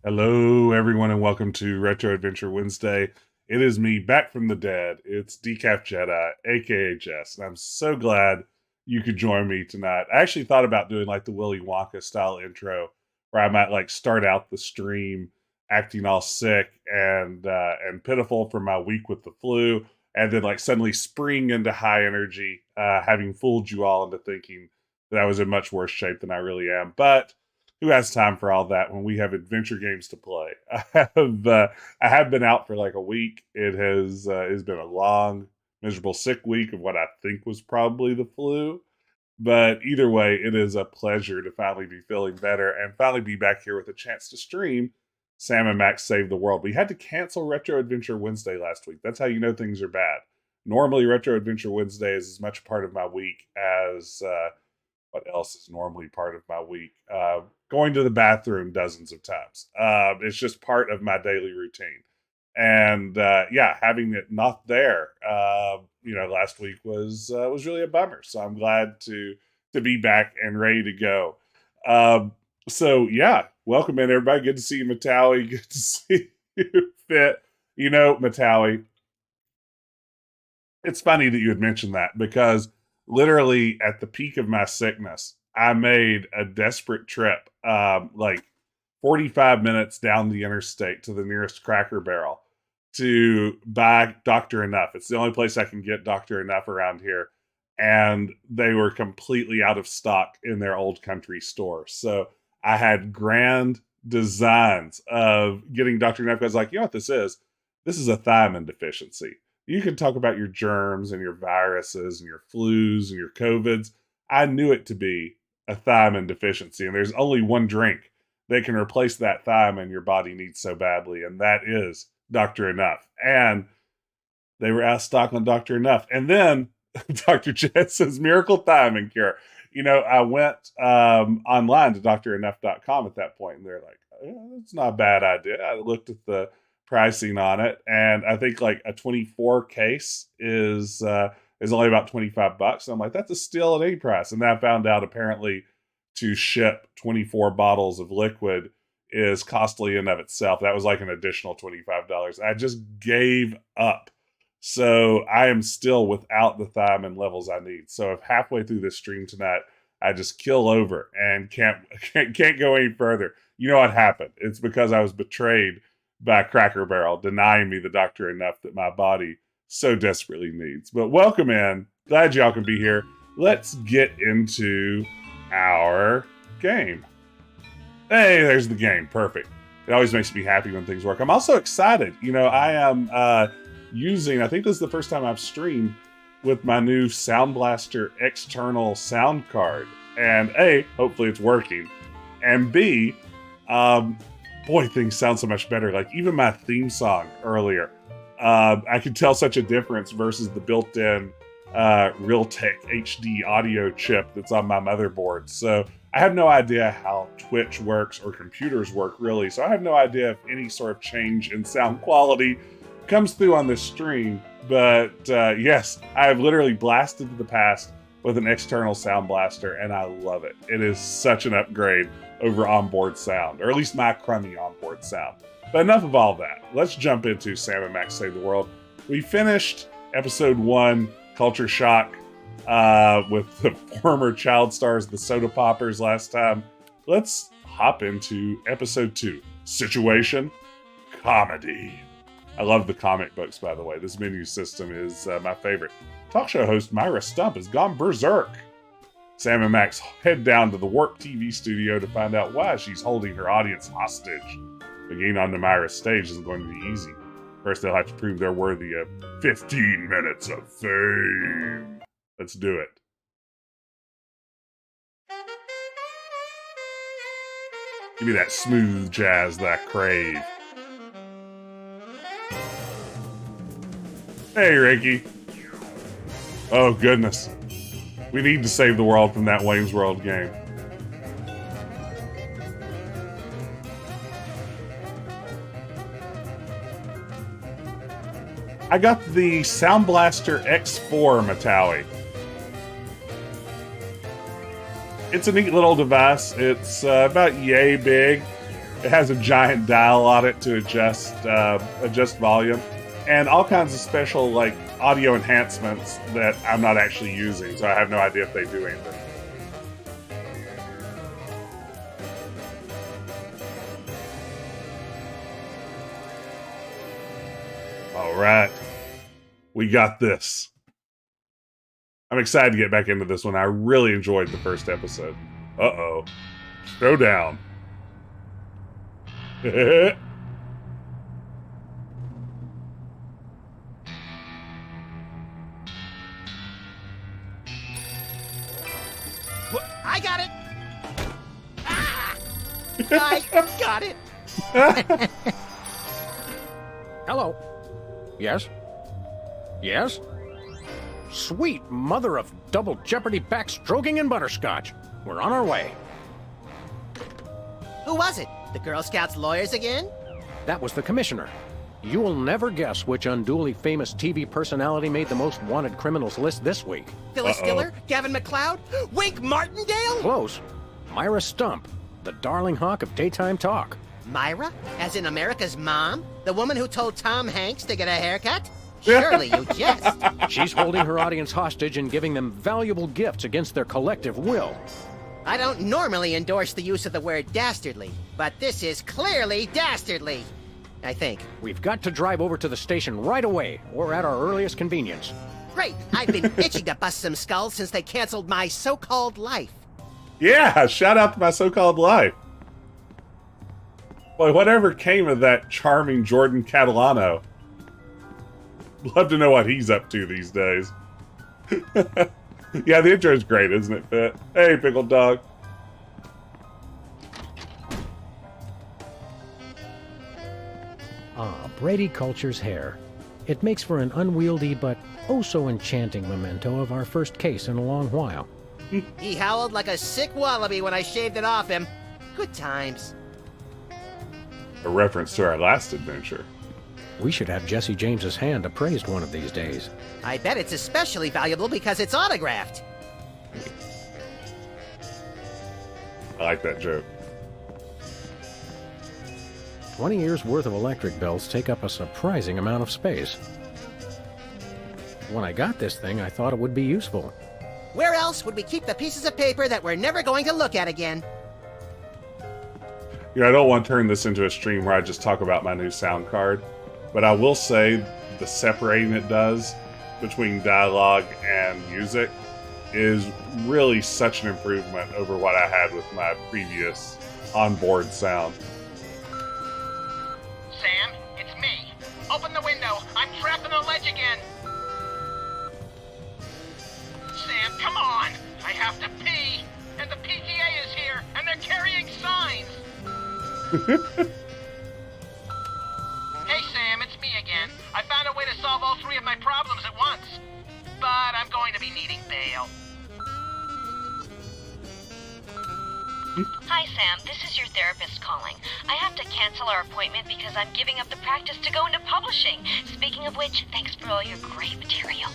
Hello, everyone, and welcome to Retro Adventure Wednesday. It is me back from the dead. It's Decaf Jedi, aka Jess, and I'm so glad you could join me tonight. I actually thought about doing like the Willy Wonka style intro, where I might like start out the stream acting all sick and pitiful from my week with the flu, and then like suddenly spring into high energy, having fooled you all into thinking that I was in much worse shape than I really am. But who has time for all that when we have adventure games to play? I have been out for like a week. It's been a long, miserable, sick week of what I think was probably the flu. But either way, it is a pleasure to finally be feeling better and finally be back here with a chance to stream Sam and Max Save the World. We had to cancel Retro Adventure Wednesday last week. That's how you know things are bad. Normally, Retro Adventure Wednesday is as much part of my week as what else is normally part of my week? Going to the bathroom dozens of times. It's just part of my daily routine. And yeah, having it not there, last week was really a bummer. So I'm glad to be back and ready to go. So yeah, welcome in everybody. Good to see you, Matawi. Good to see you, Fit. You know, Matawi, it's funny that you had mentioned that because literally at the peak of my sickness, I made a desperate trip, like 45 minutes down the interstate to the nearest Cracker Barrel to buy Dr. Enough. It's the only place I can get Dr. Enough around here. And they were completely out of stock in their old country store. So I had grand designs of getting Dr. Enough. I was like, you know what this is? This is a thiamine deficiency. You can talk about your germs and your viruses and your flus and your COVIDs. I knew it to be a thiamine deficiency, and there's only one drink that can replace that thiamine your body needs so badly, and that is Dr. Enough. And they were out of stock on Dr. Enough. And then Dr. Jess says miracle thiamine cure. You know, I went online to drenough.com at that point, and they're like, oh, it's not a bad idea. I looked at the pricing on it, and I think like a 24 case is only about $25. I'm like, that's a steal at any price. And then I found out apparently to ship 24 bottles of liquid is costly in of itself. That was like an additional $25. I just gave up. So I am still without the thiamine levels I need. So if halfway through this stream tonight I just kill over and can't go any further, you know what happened? It's because I was betrayed by Cracker Barrel, denying me the Dr. Enough that my body so desperately needs. But welcome in. Glad y'all can be here. Let's get into our game. Hey, there's the game. Perfect. It always makes me happy when things work. I'm also excited. You know, I am using, I think this is the first time I've streamed with my new Sound Blaster external sound card. And A, hopefully it's working. And B, boy, things sound so much better. Like even my theme song earlier, I could tell such a difference versus the built-in Realtek HD audio chip that's on my motherboard. So I have no idea how Twitch works or computers work really. So I have no idea if any sort of change in sound quality comes through on this stream. But yes, I have literally blasted to the past with an external sound blaster, and I love it. It is such an upgrade over onboard sound, or at least my crummy onboard sound. But enough of all that. Let's jump into Sam and Max Save the World. We finished episode 1, Culture Shock, with the former child stars, the Soda Poppers, last time. Let's hop into episode 2, Situation Comedy. I love the comic books, by the way. This menu system is my favorite. Talk show host Myra Stump has gone berserk. Sam and Max head down to the Warp TV studio to find out why she's holding her audience hostage. But getting onto Myra's stage isn't going to be easy. First, they'll have to prove they're worthy of 15 minutes of fame. Let's do it. Give me that smooth jazz that I crave. Hey, Ricky. Oh, goodness. We need to save the world from that Wayne's World game. I got the Sound Blaster X4 Matawi. It's a neat little device. It's about yay big. It has a giant dial on it to adjust volume, and all kinds of special like audio enhancements that I'm not actually using, so I have no idea if they do anything. All right, we got this. I'm excited to get back into this one. I really enjoyed the first episode. Uh-oh. Showdown. I got it! Ah! I got it! Hello. Yes? Yes? Sweet mother of double jeopardy backstroking and butterscotch. We're on our way. Who was it? The Girl Scouts lawyers again? That was the commissioner. You will never guess which unduly famous TV personality made the most wanted criminals list this week. Phyllis Diller? Gavin McLeod? Wink Martindale? Close. Myra Stump, the darling hawk of daytime talk. Myra? As in America's mom? The woman who told Tom Hanks to get a haircut? Surely you jest. She's holding her audience hostage and giving them valuable gifts against their collective will. I don't normally endorse the use of the word dastardly, but this is clearly dastardly. I think. We've got to drive over to the station right away, or at our earliest convenience. Great. I've been itching to bust some skulls since they canceled my so-called life. Yeah, shout out to my so-called life. Boy, whatever came of that charming Jordan Catalano? Love to know what he's up to these days. Yeah, the intro's great, isn't it, Fit? Hey, Pickled Dog. Ah, Brady Culture's hair. It makes for an unwieldy but oh-so-enchanting memento of our first case in a long while. He howled like a sick wallaby when I shaved it off him. Good times. A reference to our last adventure. We should have Jesse James's hand appraised one of these days. I bet it's especially valuable because it's autographed. I like that joke. 20 years worth of electric bills take up a surprising amount of space. When I got this thing, I thought it would be useful. Where else would we keep the pieces of paper that we're never going to look at again? You know, I don't want to turn this into a stream where I just talk about my new sound card, but I will say the separating it does between dialogue and music is really such an improvement over what I had with my previous onboard sound. Sam, it's me. Open the window. I'm trapped on the ledge again. Sam, come on. I have to pee. And the PTA is here, and they're carrying signs. Hey, Sam, it's me again. I found a way to solve all three of my problems at once. But I'm going to be needing bail. Hi, Sam. This is your therapist calling. I have to cancel our appointment because I'm giving up the practice to go into publishing. Speaking of which, thanks for all your great material.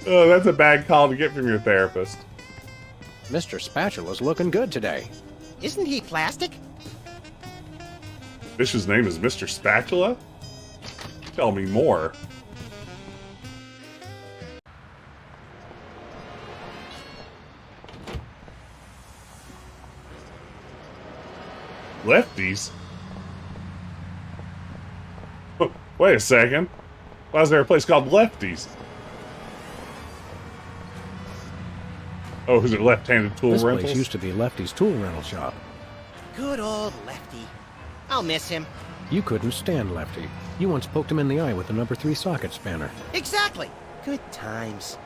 Oh, that's a bad call to get from your therapist. Mr. Spatula's looking good today. Isn't he plastic? Fish's name is Mr. Spatula? Tell me more. Lefties? Wait a second. Why is there a place called Lefties? Oh, is it Left-Handed Tool This Rentals? place used to be Lefty's tool rental shop. Good old Lefty. I'll miss him. You couldn't stand Lefty. You once poked him in the eye with the number 3 socket spanner. Exactly. Good times.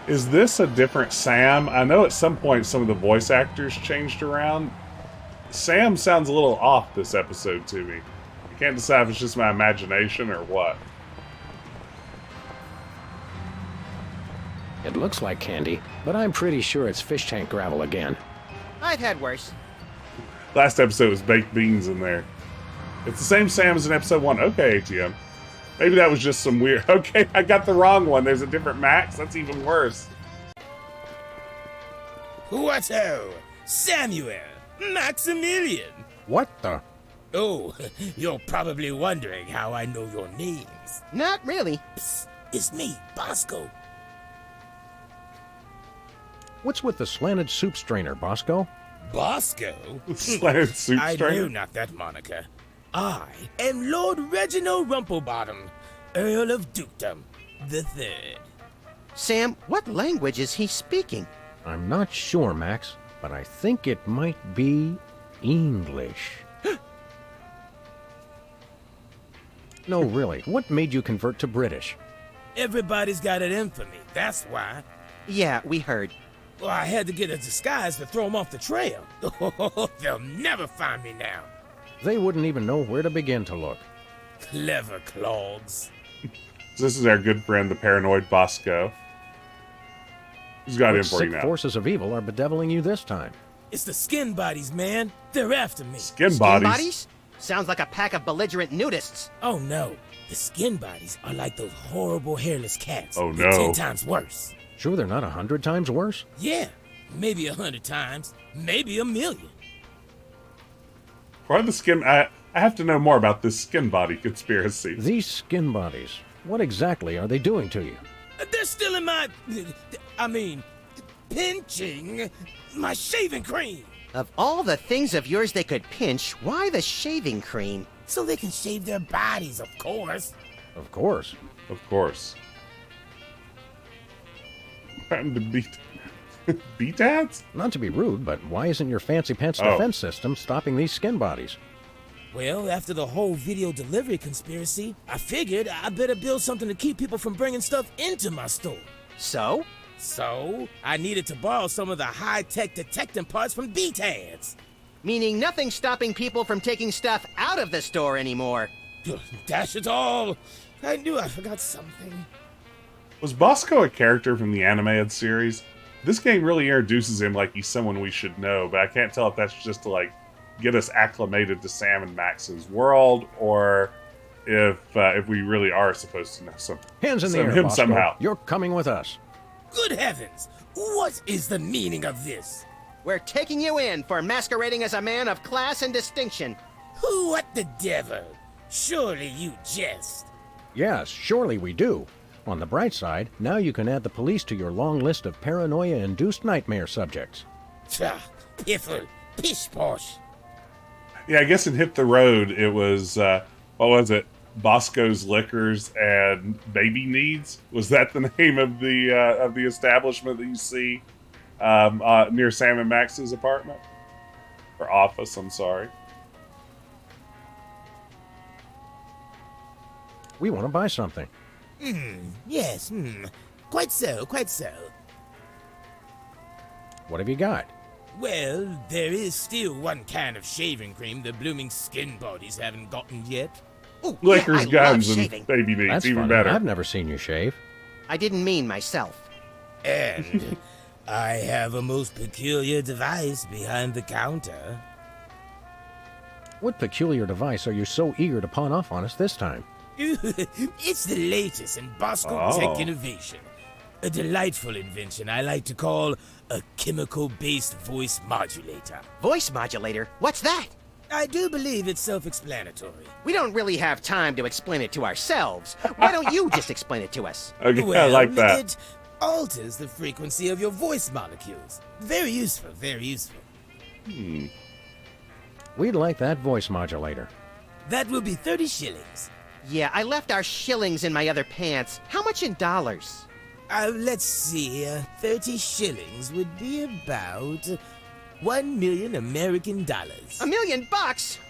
Is this a different Sam? I know at some point some of the voice actors changed around. Sam sounds a little off this episode to me. I can't decide if it's just my imagination or what. It looks like candy, but I'm pretty sure it's fish tank gravel again. I've had worse. Last episode was baked beans in there. It's the same Sam as in episode 1. Okay, ATM. Maybe that was just some weird... Okay, I got the wrong one. There's a different Max? That's even worse. What-o? Samuel, Maximilian. What the? Oh, you're probably wondering how I know your names. Not really. Psst, it's me, Bosco. What's with the slanted soup strainer, Bosco? Bosco? Slanted soup I strainer? knew not that moniker. I am Lord Reginald Rumplebottom, Earl of Dukedom the Third. Sam, what language is he speaking? I'm not sure, Max, but I think it might be English. No, really, what made you convert to British? Everybody's got it in for me, that's why. Yeah, we heard. Well, I had to get a disguise to throw them off the trail. They'll never find me now. They wouldn't even know where to begin to look. Clever clogs. This is our good friend, the paranoid Bosco. Who's got in What for you sick now? forces of evil are bedeviling you this time? It's the skin bodies, man. They're after me. Skin Skin bodies. bodies? Sounds like a pack of belligerent nudists. Oh no, the skin bodies are like those horrible hairless cats. Oh, but no. 10 times worse. Sure they're not 100 times worse? Yeah, maybe 100 times, maybe 1,000,000. Why the skin? I have to know more about this skin body conspiracy. These skin bodies, what exactly are they doing to you? They're still in my... pinching my shaving cream. Of all the things of yours they could pinch, why the shaving cream? So they can shave their bodies, of course. Of course. Of course. Trying to beat ads? Not to be rude, but why isn't your fancy pants Oh. defense system stopping these skin bodies? Well, after the whole video delivery conspiracy, I figured I better build something to keep people from bringing stuff into my store. So? So, I needed to borrow some of the high-tech detecting parts from BTADs. Meaning nothing stopping people from taking stuff out of the store anymore. Dash it all! I knew I forgot something. Was Bosco a character from the animated series? This game really introduces him like he's someone we should know, but I can't tell if that's just to like get us acclimated to Sam and Max's world, or if we really are supposed to know Hands in the him air, Bosco. somehow. You're coming with us. Good heavens! What is the meaning of this? We're taking you in for masquerading as a man of class and distinction. What the devil? Surely you jest. Yes, surely we do. On the bright side, now you can add the police to your long list of paranoia-induced nightmare subjects. Tch, piffle, pish-posh. Yeah, I guess in Hit the Road, it was, what was it? Bosco's Liquors and Baby Needs? Was that the name of the establishment that you see near Sam and Max's apartment? Or office, I'm sorry. We want to buy something. Yes, quite so, quite so. What have you got? Well, there is still one kind of shaving cream the blooming skin bodies haven't gotten yet. Ooh, Liquors, yeah, I love guns, and shaving. Baby Needs, That's even funny. better. I've never seen you shave. I didn't mean myself. And I have a most peculiar device behind the counter. What peculiar device are you so eager to pawn off on us this time? It's the latest in Bosco Oh. tech innovation. A delightful invention I like to call a chemical-based voice modulator. Voice modulator? What's that? I do believe it's self-explanatory. We don't really have time to explain it to ourselves. Why don't you just explain it to us? Okay, Well, I like that. it alters the frequency of your voice molecules. Very useful, very useful. We'd like that voice modulator. That will be 30 shillings. Yeah, I left our shillings in my other pants. How much in dollars? Let's see. 30 shillings would be about 1 million American dollars. $1 million?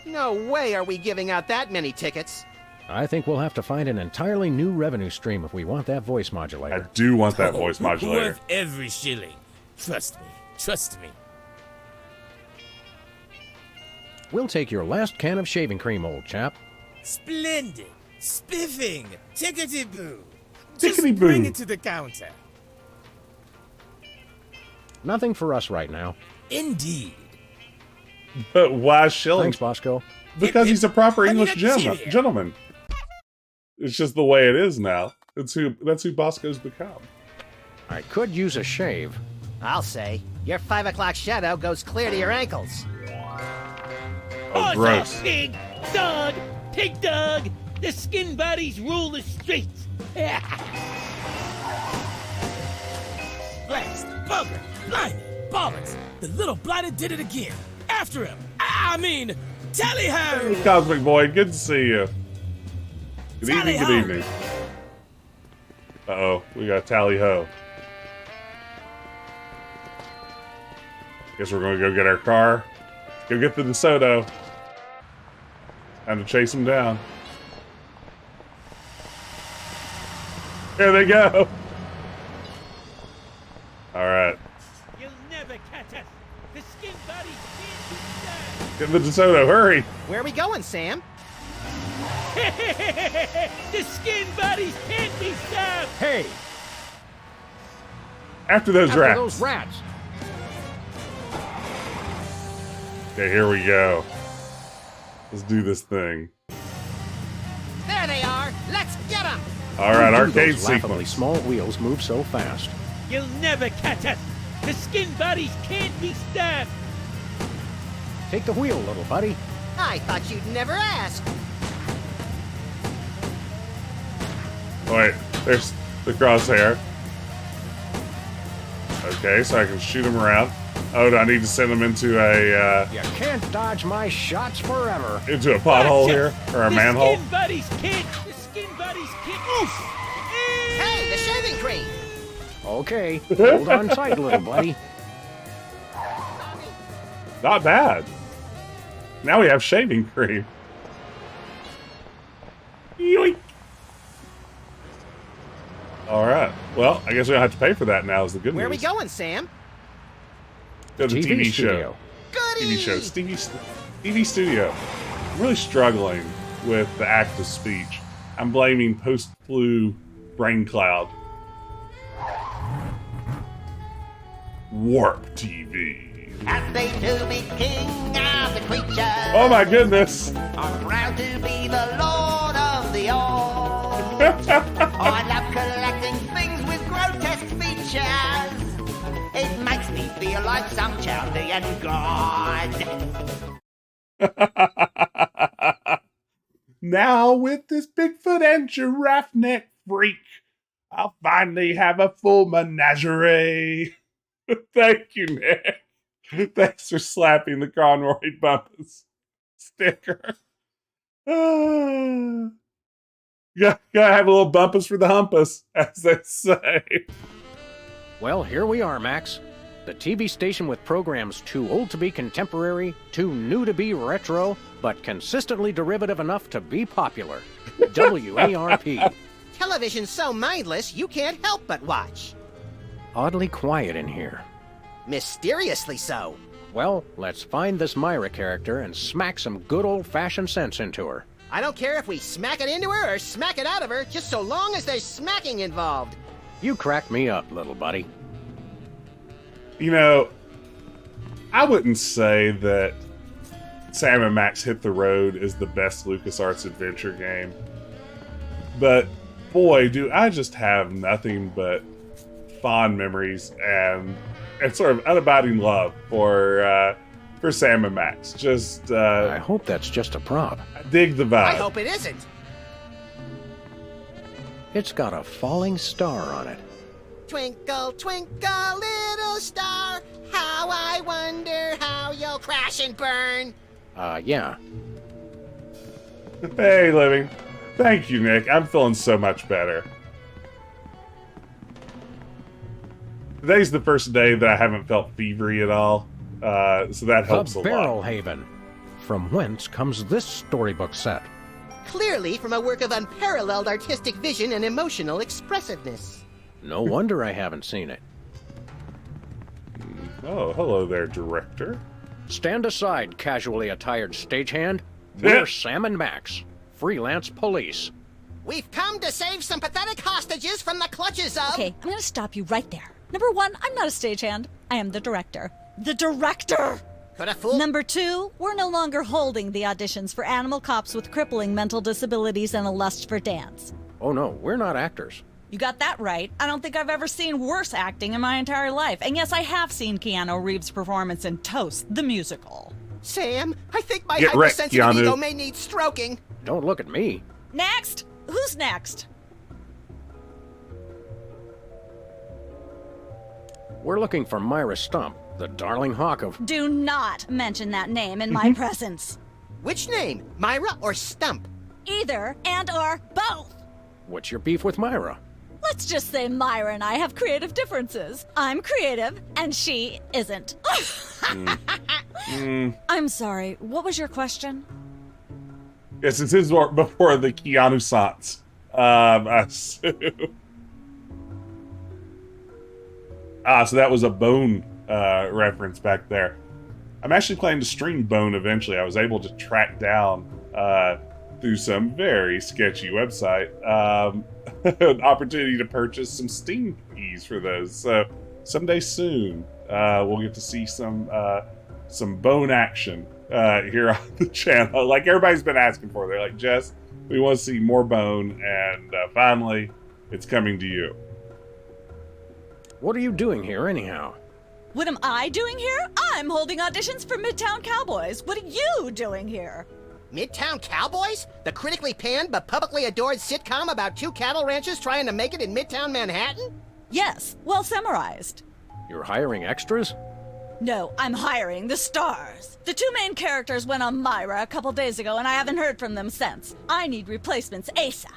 No way are we giving out that many tickets. I think we'll have to find an entirely new revenue stream if we want that voice I modulator. do want that voice modulator. Worth every shilling. Trust me. Trust me. We'll take your last can of shaving cream, old chap. Splendid. Spiffing. Tickety-boo. Just Tickety-boo. bring it to the counter. Nothing for us right now. Indeed. But why shillings? Thanks, Bosco. Because he's a proper I mean, English that's serious. gentleman. It's just the way it is now. That's who Bosco's become. I could use a shave. I'll say. Your 5 o'clock shadow goes clear to your ankles. Oh, gross. Pig dog, pig dog. The skin buddies rule the streets. Blast, bugger, blimey, ballers. The little blighter did it again. After him. I mean, tally ho! Hey, Cosmic Boy, good to see you. Good evening, Tally-ho. good evening. Uh-oh, we got tally ho. Guess we're gonna go get our car. Go get the DeSoto. Time to chase him down. Here they go. Alright. You'll never catch us. The skin buddies can't be Get the DeSoto, hurry! Where are we going, Sam? The skin buddies can't be stopped. Hey, After those after rats. those rats. Okay, here we go. Let's do this thing. There they are. Let's get them. Alright, How do arcade those laughably sequence. small wheels move so fast? You'll never catch us. The skin buddies can't be stopped. Take the wheel, little buddy. I thought you'd never ask. Wait, there's the crosshair. Okay, so I can shoot him around. Oh, do I need to send him into a You can't dodge my shots forever. pothole here? Or a manhole? The skin buddies can't. The skin buddies can't. Oof. Hey, the shaving cream. Okay, hold on tight, little buddy. Not bad. Now we have shaving cream. Yoink. Alright. Well, I guess we don't have to pay for that now is the good Where are we news. going, Sam? Go to the TV show. studio. Goody. TV show. TV studio. I'm really struggling with the act of speech. I'm blaming post-flu brain cloud. Warp TV. As they do be king of the creatures. Oh my goodness. I'm proud to be the lord of the all. I love collecting things with grotesque features. It makes me feel like some Chaldean god. Now with this Bigfoot and giraffe neck freak, I'll finally have a full menagerie. Thank you, Nick. Thanks for slapping the Conroy Bumpus sticker. Gotta have a little bumpus for the humpus, as they say. Well, here we are, Max. The TV station with programs too old to be contemporary, too new to be retro, but consistently derivative enough to be popular. WARP. Television's so mindless, you can't help but watch. Oddly quiet in here. Mysteriously so. Well, let's find this Myra character and smack some good old-fashioned sense into her. I don't care if we smack it into her or smack it out of her, just so long as there's smacking involved. You crack me up, little buddy. You know, I wouldn't say that Sam and Max Hit the Road is the best LucasArts adventure game. But, boy, do I just have nothing but fond memories and sort of unabiding love for Sam and Max. Just, I hope that's just a prop. I dig the vibe. I hope it isn't. It's got a falling star on it. Twinkle, twinkle, little star, how I wonder how you'll crash and burn. Yeah. Hey, Living. Thank you, Nick. I'm feeling so much better. Today's the first day that I haven't felt fevery at all, so that helps a The Barrel lot. Haven. From whence comes this storybook set? Clearly from a work of unparalleled artistic vision and emotional expressiveness. No wonder I haven't seen it. Oh, hello there, director. Stand aside, casually attired stagehand. We're Sam and Max, Freelance Police. We've come to save some pathetic hostages from the clutches of... Okay, I'm gonna stop you right there. Number one, I'm not a stagehand. I am the director. The director! Could a fool... Number two, we're no longer holding the auditions for animal cops with crippling mental disabilities and a lust for dance. Oh no, we're not actors. You got that right. I don't think I've ever seen worse acting in my entire life. And yes, I have seen Keanu Reeves' performance in Toast, the musical. Sam, I think my Get wrecked, hypersensitive Keanu. ego may need stroking. Don't look at me. Next! Who's next? We're looking for Myra Stump, the darling hawk of... Do not mention that name in my presence. Which name, Myra or Stump? Either and or both. What's your beef with Myra? Let's just say Myra and I have creative differences. I'm creative, and she isn't. I'm sorry, what was your question? Yes, this is before the Keanu Sans. I assume. So that was a Bone reference back there. I'm actually planning to stream Bone eventually. I was able to track down through some very sketchy website an opportunity to purchase some Steam keys for those. So someday soon we'll get to see some Bone action here on the channel. Like everybody's been asking for. They're like, Jess, we want to see more Bone, and finally it's coming to you. What are you doing here, anyhow? What am I doing here? I'm holding auditions for Midtown Cowboys. What are you doing here? Midtown Cowboys? The critically panned but publicly adored sitcom about two cattle ranchers trying to make it in Midtown Manhattan? Yes, well summarized. You're hiring extras? No, I'm hiring the stars. The two main characters went on Myra a couple days ago, and I haven't heard from them since. I need replacements ASAP.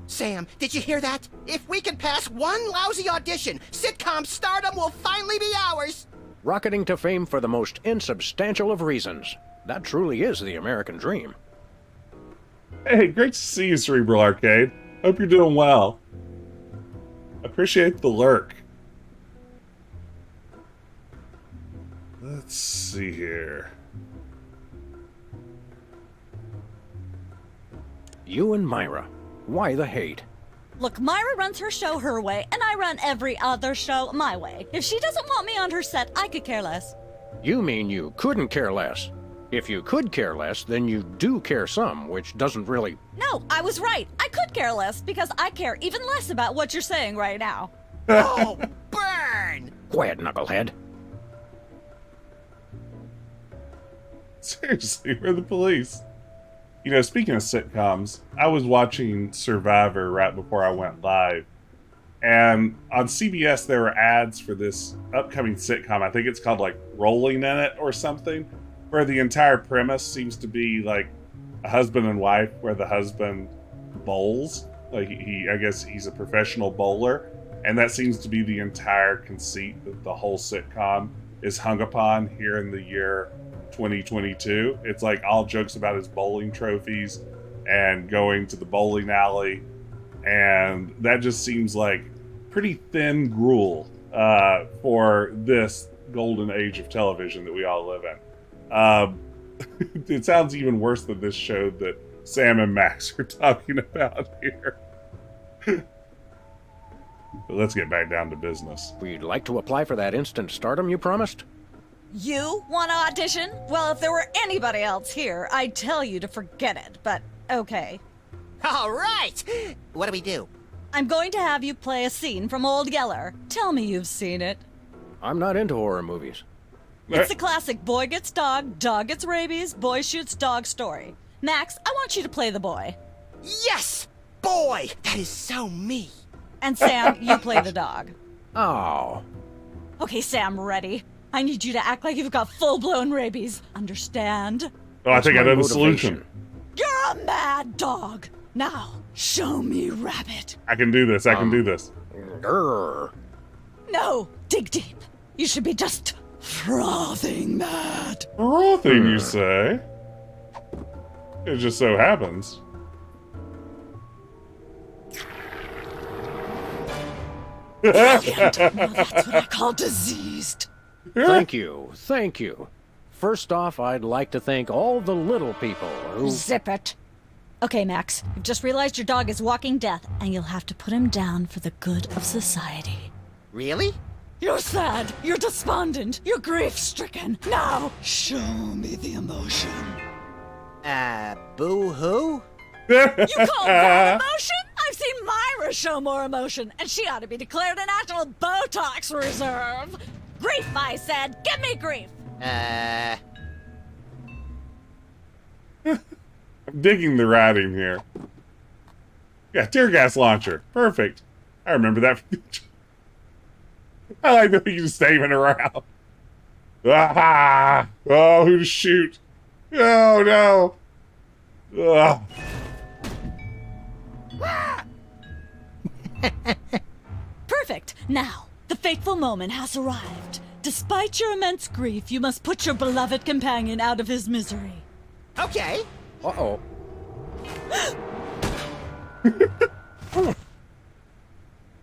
Sam, did you hear that? If we can pass one lousy audition, sitcom stardom will finally be ours! Rocketing to fame for the most insubstantial of reasons. That truly is the American dream. Hey, great to see you, Cerebral Arcade. Hope you're doing well. Appreciate the lurk. Let's see here. You and Myra. Why the hate? Look, Myra runs her show her way, and I run every other show my way. If she doesn't want me on her set, I could care less. You mean you couldn't care less? If you could care less, then you do care some, which doesn't really... No, I was right. I could care less, because I care even less about what you're saying right now. Oh, burn! Quiet, knucklehead. Seriously, we're the police. You know, speaking of sitcoms, I was watching Survivor right before I went live. And on CBS, there were ads for this upcoming sitcom. I think it's called, like, Rolling in It or something, where the entire premise seems to be, like, a husband and wife where the husband bowls. Like, I guess he's a professional bowler. And that seems to be the entire conceit that the whole sitcom is hung upon here in the year 2022. It's like all jokes about his bowling trophies and going to the bowling alley, and that just seems like pretty thin gruel for this golden age of television that we all live in. It sounds even worse than this show that Sam and Max are talking about here. But let's get back down to business. We'd like to apply for that instant stardom you promised? You want to audition? Well, if there were anybody else here, I'd tell you to forget it, but okay. All right! What do we do? I'm going to have you play a scene from Old Yeller. Tell me you've seen it. I'm not into horror movies. It's the classic boy gets dog gets rabies, boy shoots dog story. Max, I want you to play the boy. Yes! Boy, that is so me. And Sam, you play the dog. Oh. Okay, Sam, ready? I need you to act like you've got full-blown rabies. Understand? Oh, I think I my know the solution. motivation. You're a mad dog. Now, show me rabbit. I can do this. I can do this. Grr. No, dig deep. You should be just frothing mad. Frothing, you say? It just so happens. Now that's what I call diseased. Thank you, thank you. First off, I'd like to thank all the little people who... Zip it. Okay, Max, you've just realized your dog is walking death, and you'll have to put him down for the good of society. Really? You're sad, you're despondent, you're grief-stricken. Now, show me the emotion. Boo-hoo? You call that emotion? I've seen Myra never show more emotion, and she ought to be declared a national Botox reserve. Grief, I said. Give me grief. I'm digging the writing here. Yeah, tear gas launcher. Perfect. I remember that. I like that you just aiming around. Ah! Oh, who to shoot? Oh, no. Ugh. Perfect. Now, the fateful moment has arrived. Despite your immense grief, you must put your beloved companion out of his misery. Okay. Uh-oh.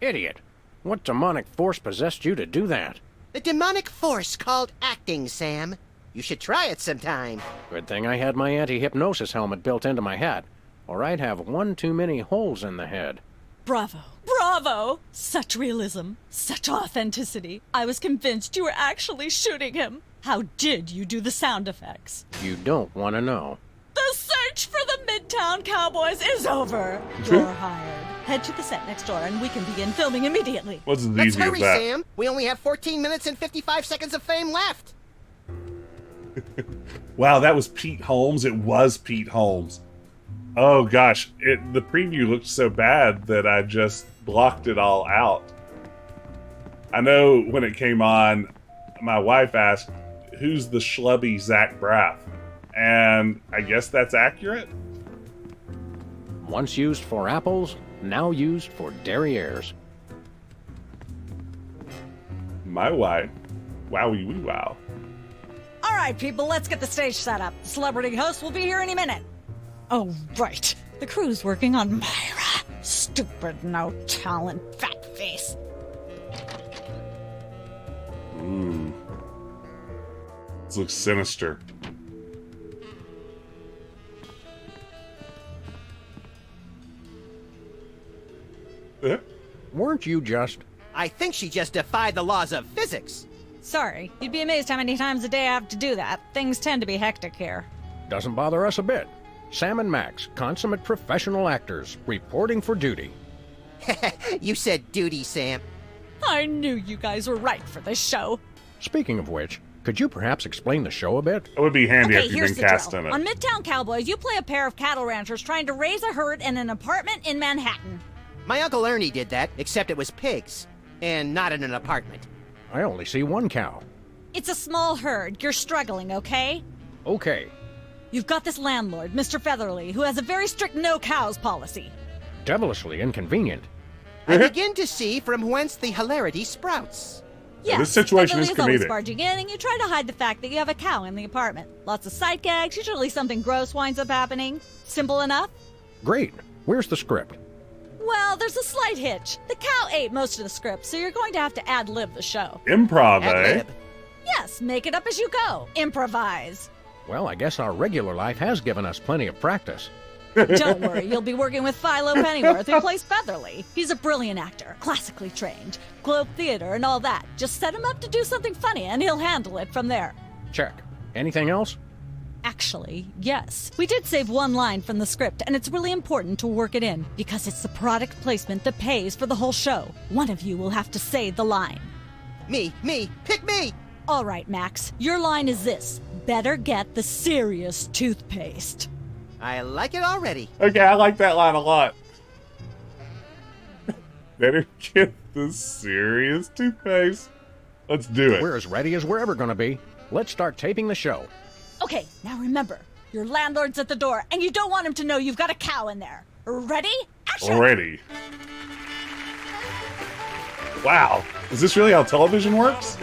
Idiot. What demonic force possessed you to do that? The demonic force called acting, Sam. You should try it sometime. Good thing I had my anti-hypnosis helmet built into my hat, or I'd have one too many holes in the head. Bravo. Bravo! Such realism. Such authenticity. I was convinced you were actually shooting him. How did you do the sound effects? You don't want to know. The search for the Midtown Cowboys is over. You're hired. Head to the set next door and we can begin filming immediately. What's as Let's easy as hurry, that? Sam. We only have 14 minutes and 55 seconds of fame left. Wow, that was Pete Holmes. It was Pete Holmes. Oh gosh, the preview looked so bad that I just blocked it all out. I know when it came on, my wife asked, "Who's the schlubby Zach Braff?" And I guess that's accurate. Once used for apples, now used for derrieres. My wife. Wowie wee wow. All right, people, let's get the stage set up. The celebrity host will be here any minute. Oh, right. The crew's working on Myra. Stupid, no talent, fat face. This looks sinister. Weren't you just... I think she just defied the laws of physics. Sorry, you'd be amazed how many times a day I have to do that. Things tend to be hectic here. Doesn't bother us a bit. Sam and Max, consummate professional actors, reporting for duty. You said duty, Sam. I knew you guys were right for this show. Speaking of which, could you perhaps explain the show a bit? It would be handy Okay, if you've here's been the cast drill. in it. On Midtown Cowboys, you play a pair of cattle ranchers trying to raise a herd in an apartment in Manhattan. My Uncle Ernie did that, except it was pigs. And not in an apartment. I only see one cow. It's a small herd. You're struggling, okay? Okay, You've got this landlord, Mr. Featherly, who has a very strict no cows policy. devilishly inconvenient. I begin to see from whence the hilarity sprouts. Yeah, this situation is Featherly always comedic. barging in, and you try to hide the fact that you have a cow in the apartment. Lots of sight gags, usually something gross winds up happening. Simple enough? Great. Where's the script? Well, there's a slight hitch. The cow ate most of the script, so you're going to have to ad-lib the show. Improv, eh? Ad-lib. Yes, make it up as you go. Improvise. Well, I guess our regular life has given us plenty of practice. Don't worry, you'll be working with Philo Pennyworth, who plays Featherly. He's a brilliant actor, classically trained, Globe Theater and all that. Just set him up to do something funny, and he'll handle it from there. Check. Anything else? Actually, yes. We did save one line from the script, and it's really important to work it in, because it's the product placement that pays for the whole show. One of you will have to say the line. Me, pick me! All right, Max, your line is this. Better get the serious toothpaste. I like it already. Okay, I like that line a lot. Better get the serious toothpaste. Let's do it. We're as ready as we're ever going to be. Let's start taping the show. Okay, now remember, your landlord's at the door, and you don't want him to know you've got a cow in there. Ready? Action! Already. Wow. Is this really how television works?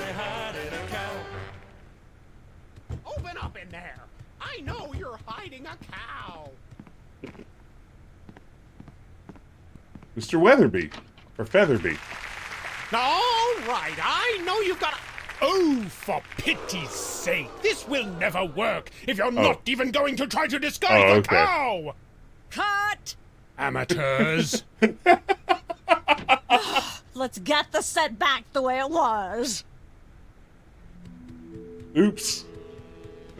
Open up in there! I know you're hiding a cow! Mr. Weatherby. Or Featherby. All right, I know you've got a... Oh, for pity's sake, this will never work if you're not even going to try to disguise the okay. cow! Cut! Amateurs! Let's get the set back the way it was. Oops.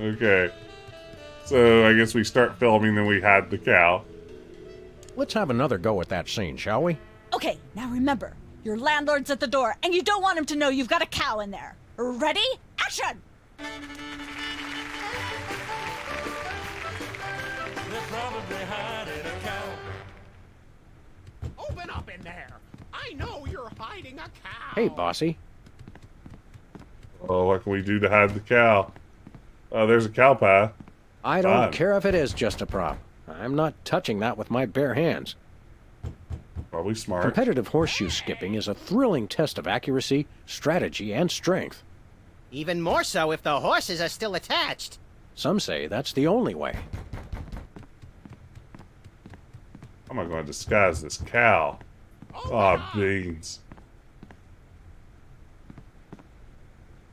Okay. So I guess we start filming, then we hide the cow. Let's have another go at that scene, shall we? Okay, now remember, your landlord's at the door, and you don't want him to know you've got a cow in there. Ready? Action! Open up in there. I know you're hiding a cow. Hey, bossy. Oh, what can we do to hide the cow? Oh, there's a cow pie. I don't Fine. care if it is just a prop. I'm not touching that with my bare hands. Probably smart. Competitive horseshoe skipping is a thrilling test of accuracy, strategy, and strength. Even more so if the horses are still attached. Some say that's the only way. How am I going to disguise this cow? Oh, beans.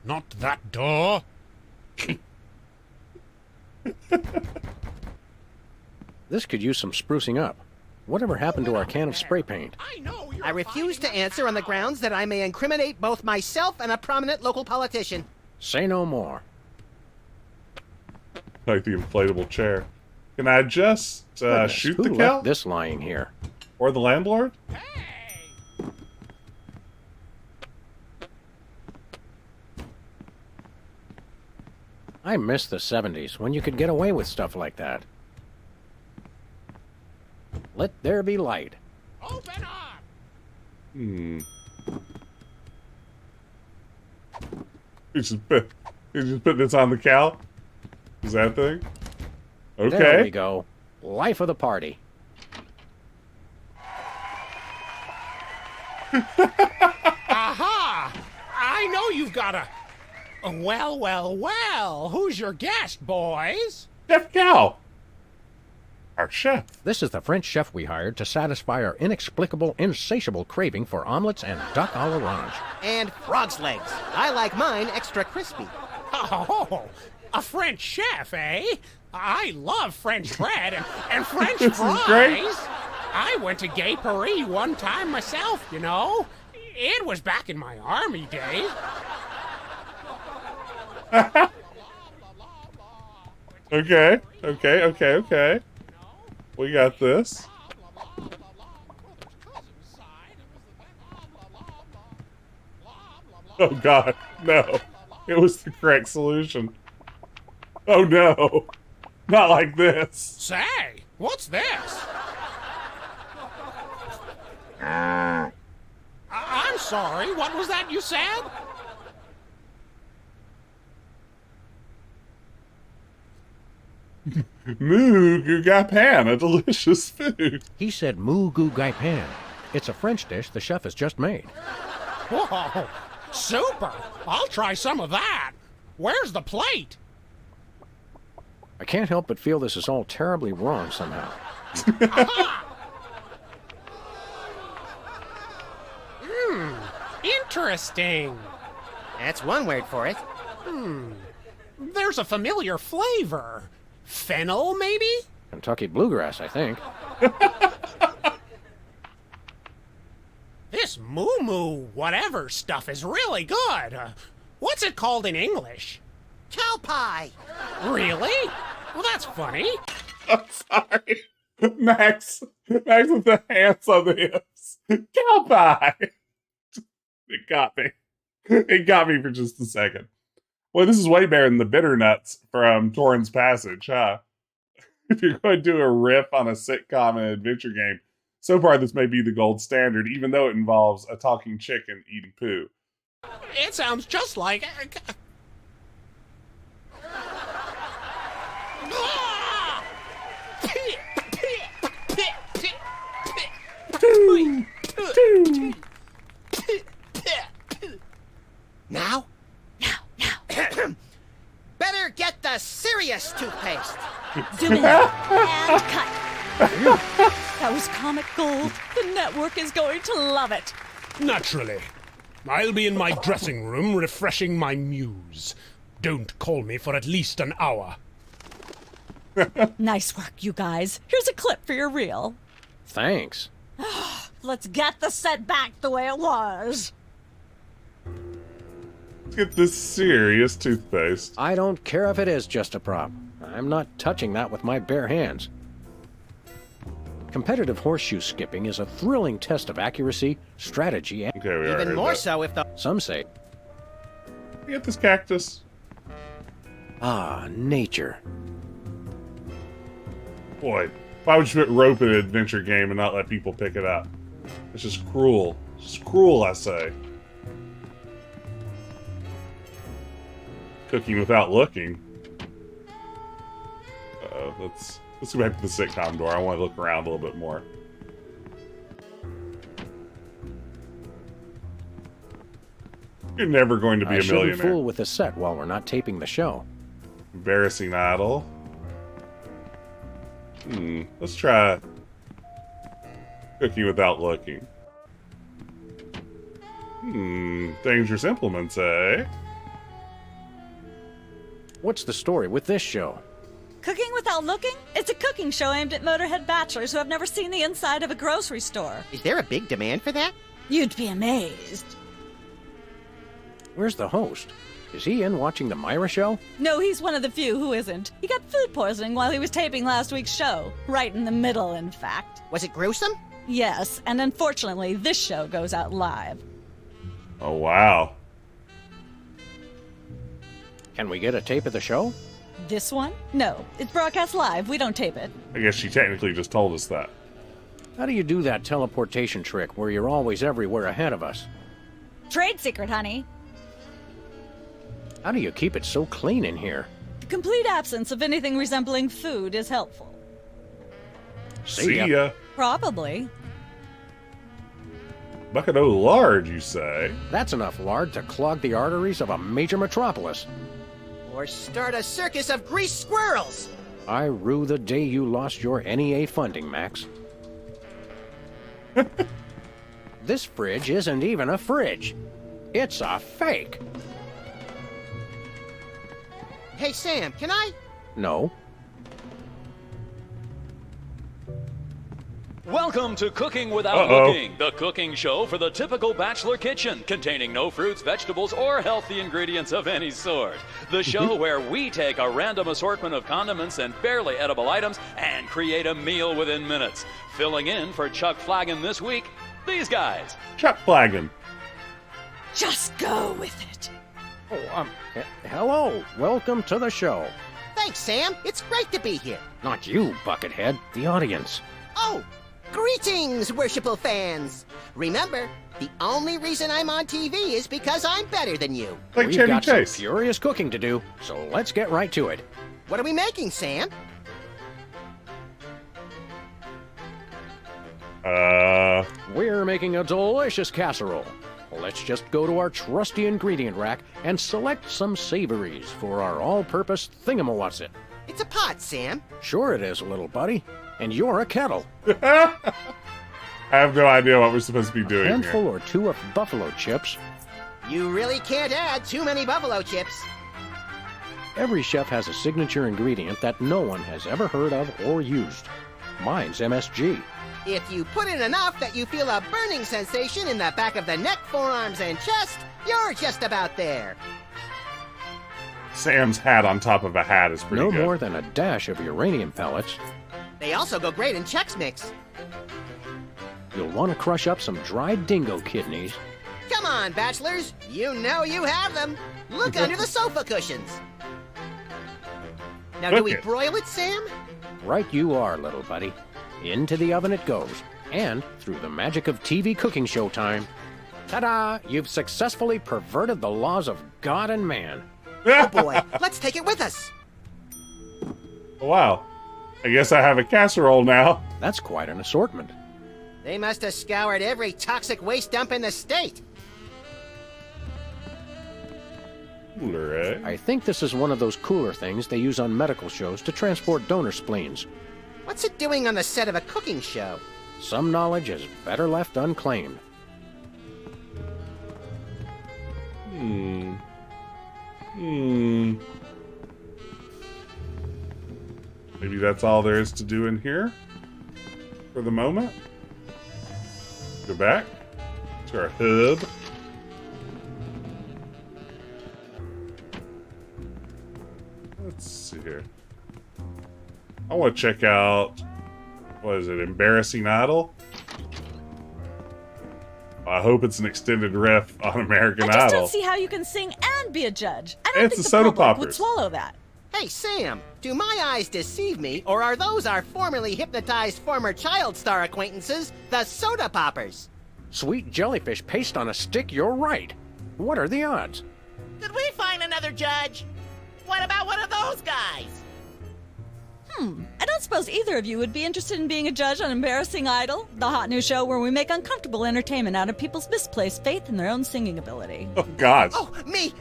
Not that door. This could use some sprucing up. Whatever happened to our can of spray paint? I refuse to answer on the grounds that I may incriminate both myself and a prominent local politician. Say no more. Like the inflatable chair. Can I just Goodness, shoot who the cow? left this lying here? Or the landlord? I miss the 70s when you could get away with stuff like that. Let there be light. Open up. He's just putting this on the cow? Is that a thing? Okay. There we go. Life of the party. Aha! I know you've got a... Well, well, well. Who's your guest, boys? Chef Cow! Our chef. This is the French chef we hired to satisfy our inexplicable, insatiable craving for omelets and duck à l'orange. And frog's legs. I like mine extra crispy. Oh, a French chef, eh? I love French bread and French This is fries. great. I went to Gay Paris one time myself, you know. It was back in my army days. Okay. We got this. Oh god, no. It was the correct solution. Oh no. Not like this. Say, what's this? I'm sorry, what was that you said? Moo Goo Gai Pan, a delicious food. He said moo goo gai pan. It's a French dish the chef has just made. Whoa, super! I'll try some of that. Where's the plate? I can't help but feel this is all terribly wrong somehow. Interesting. That's one word for it. There's a familiar flavor. Fennel, maybe? Kentucky bluegrass, I think. This moo whatever stuff is really good. What's it called in English? Cow pie. Really? Well, that's funny. I'm sorry. Max with the hands on the hips. Cow pie. It got me. It got me for just a second. Well, this is way better than the bitter nuts from Torrens Passage, huh? If you're going to do a riff on a sitcom and adventure game, so far this may be the gold standard, even though it involves a talking chicken eating poo. It sounds just like... Now? Better get the serious toothpaste. Zoom in and cut. That was comic gold. The network is going to love it. Naturally. I'll be in my dressing room refreshing my muse. Don't call me for at least an hour. Nice work, you guys. Here's a clip for your reel. Thanks. Let's get the set back the way it was. Let's get this serious toothpaste. I don't care if it is just a prop. I'm not touching that with my bare hands. Competitive horseshoe skipping is a thrilling test of accuracy, strategy, and Okay, we Even more so if the... some say, Get this cactus. nature. Boy, why would you put rope in an adventure game and not let people pick it up? It's just cruel. It's cruel, I say. Cooking without looking. Let's go back to the sitcom door. I want to look around a little bit more. You're never going to be a shouldn't millionaire. fool with the set while we're not taping the show. Embarrassing idol. Let's try cooking without looking. Dangerous implements, eh? What's the story with this show? Cooking Without Looking? It's a cooking show aimed at motorhead bachelors who have never seen the inside of a grocery store. Is there a big demand for that? You'd be amazed. Where's the host? Is he in watching the Myra show? No, he's one of the few who isn't. He got food poisoning while he was taping last week's show. Right in the middle, in fact. Was it gruesome? Yes, and unfortunately, this show goes out live. Oh, wow. Can we get a tape of the show? This one? No, it's broadcast live. We don't tape it. I guess she technically just told us that. How do you do that teleportation trick where you're always everywhere ahead of us? Trade secret, honey. How do you keep it so clean in here? The complete absence of anything resembling food is helpful. See ya. Probably. Bucket o' lard, you say? That's enough lard to clog the arteries of a major metropolis. Or start a circus of greased squirrels? I rue the day you lost your NEA funding, Max. This fridge isn't even a fridge. It's a fake. Hey, Sam, can I? No. Welcome to Cooking Without Looking, the cooking show for the typical bachelor kitchen, containing no fruits, vegetables, or healthy ingredients of any sort. The show where we take a random assortment of condiments and barely edible items and create a meal within minutes. Filling in for Chuck Flagon this week, these guys. Chuck Flagon. Just go with it. Oh, hello. Welcome to the show. Thanks, Sam. It's great to be here. Not you, Buckethead. The audience. Oh, greetings, worshipful fans. Remember, the only reason I'm on TV is because I'm better than you. Like We've Chevy got Chase. some furious cooking to do, so let's get right to it. What are we making, Sam? We're making a delicious casserole. Let's just go to our trusty ingredient rack and select some savories for our all-purpose thingamawatsit. It's a pot, Sam. Sure it is, little buddy. And you're a kettle. I have no idea what we're supposed to be doing A handful here. or two of buffalo chips. You really can't add too many buffalo chips. Every chef has a signature ingredient that no one has ever heard of or used. Mine's MSG. If you put in enough that you feel a burning sensation in the back of the neck, forearms, and chest, you're just about there. Sam's hat on top of a hat is pretty No good. more than a dash of uranium pellets. They also go great in Chex Mix. You'll want to crush up some dried dingo kidneys. Come on, bachelors. You know you have them. Look under the sofa cushions. Now, do we Okay. broil it, Sam? Right you are, little buddy. Into the oven it goes. And, through the magic of TV cooking show time, ta-da! You've successfully perverted the laws of God and man. Oh boy, let's take it with us. Wow. I guess I have a casserole now. That's quite an assortment. They must have scoured every toxic waste dump in the state. Cooler, eh? I think this is one of those cooler things they use on medical shows to transport donor spleens. What's it doing on the set of a cooking show? Some knowledge is better left unclaimed. Maybe that's all there is to do in here for the moment. Go back to our hub. Let's see here. I want to check out what is it, Embarrassing Idol? I hope it's an extended riff on American I just Idol. don't see how you can sing and be a judge. I don't It's think the the soda public would poppers. swallow that. Hey, Sam, do my eyes deceive me, or are those our formerly hypnotized former child star acquaintances, the soda poppers? Sweet jellyfish paste on a stick, you're right. What are the odds? Could we find another judge? What about one of those guys? I don't suppose either of you would be interested in being a judge on Embarrassing Idol, the hot new show where we make uncomfortable entertainment out of people's misplaced faith in their own singing ability. Oh, gosh. Oh, me!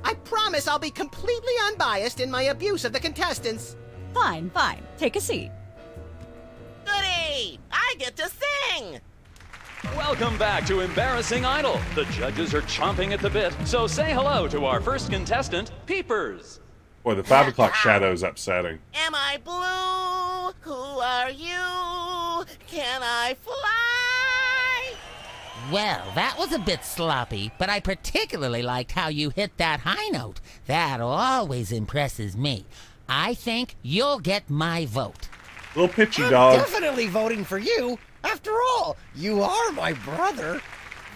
I promise I'll be completely unbiased in my abuse of the contestants. Fine. Take a seat. Goody! I get to sing! Welcome back to Embarrassing Idol. The judges are chomping at the bit, so say hello to our first contestant, Peepers. Boy, the 5 o'clock shadow is upsetting. Am I blue? Who are you? Can I fly? Well, that was a bit sloppy, but I particularly liked how you hit that high note. That always impresses me. I think you'll get my vote. Little pitchy dog. Definitely voting for you. After all, you are my brother.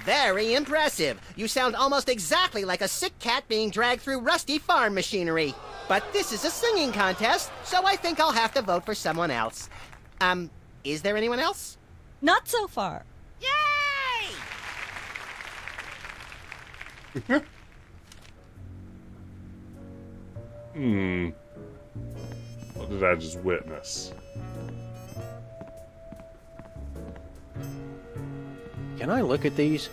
Very impressive. You sound almost exactly like a sick cat being dragged through rusty farm machinery. But this is a singing contest, so I think I'll have to vote for someone else. Is there anyone else? Not so far. Yay! What did I just witness? Can I look at these?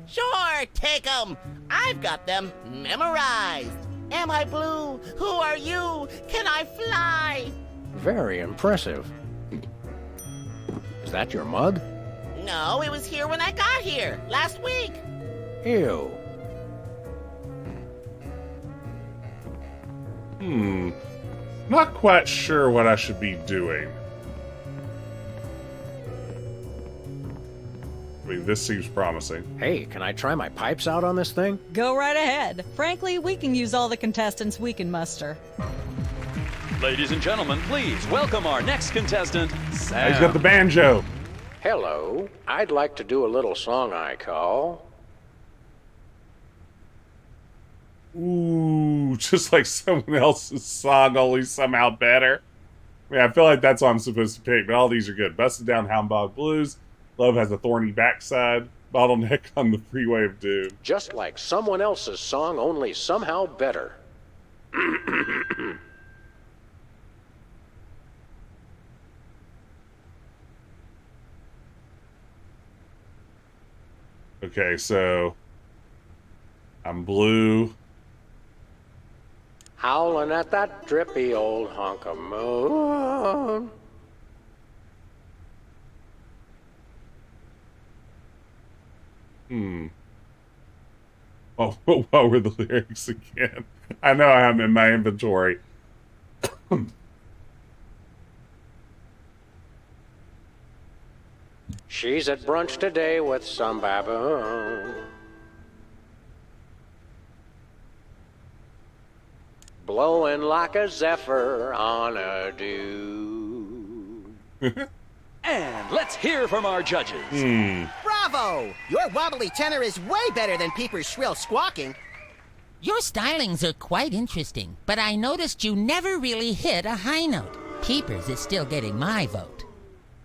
Sure, take 'em. I've got them memorized. Am I blue? Who are you? Can I fly? Very impressive. Is that your mug? No, it was here when I got here, last week. Ew. Not quite sure what I should be doing. I mean, this seems promising. Hey, can I try my pipes out on this thing? Go right ahead. Frankly, we can use all the contestants we can muster. Ladies and gentlemen, please welcome our next contestant, Sam. He's got the banjo. Hello. I'd like to do a little song I call... Ooh, just like someone else's song, only somehow better. I mean, I feel like that's what I'm supposed to pick, but all these are good. Busted Down Hound Dog Blues. Love Has a Thorny Backside. Bottleneck on the Freeway of Doom. Just like someone else's song, only somehow better. Okay, so I'm blue. Howling at that drippy old hunk of moon. Oh, what were the lyrics again? I know I have them in my inventory. She's at brunch today with some baboon. Blowing like a zephyr on a dune. And let's hear from our judges. Bravo! Your wobbly tenor is way better than Peeper's shrill squawking. Your stylings are quite interesting, but I noticed you never really hit a high note. Peepers is still getting my vote.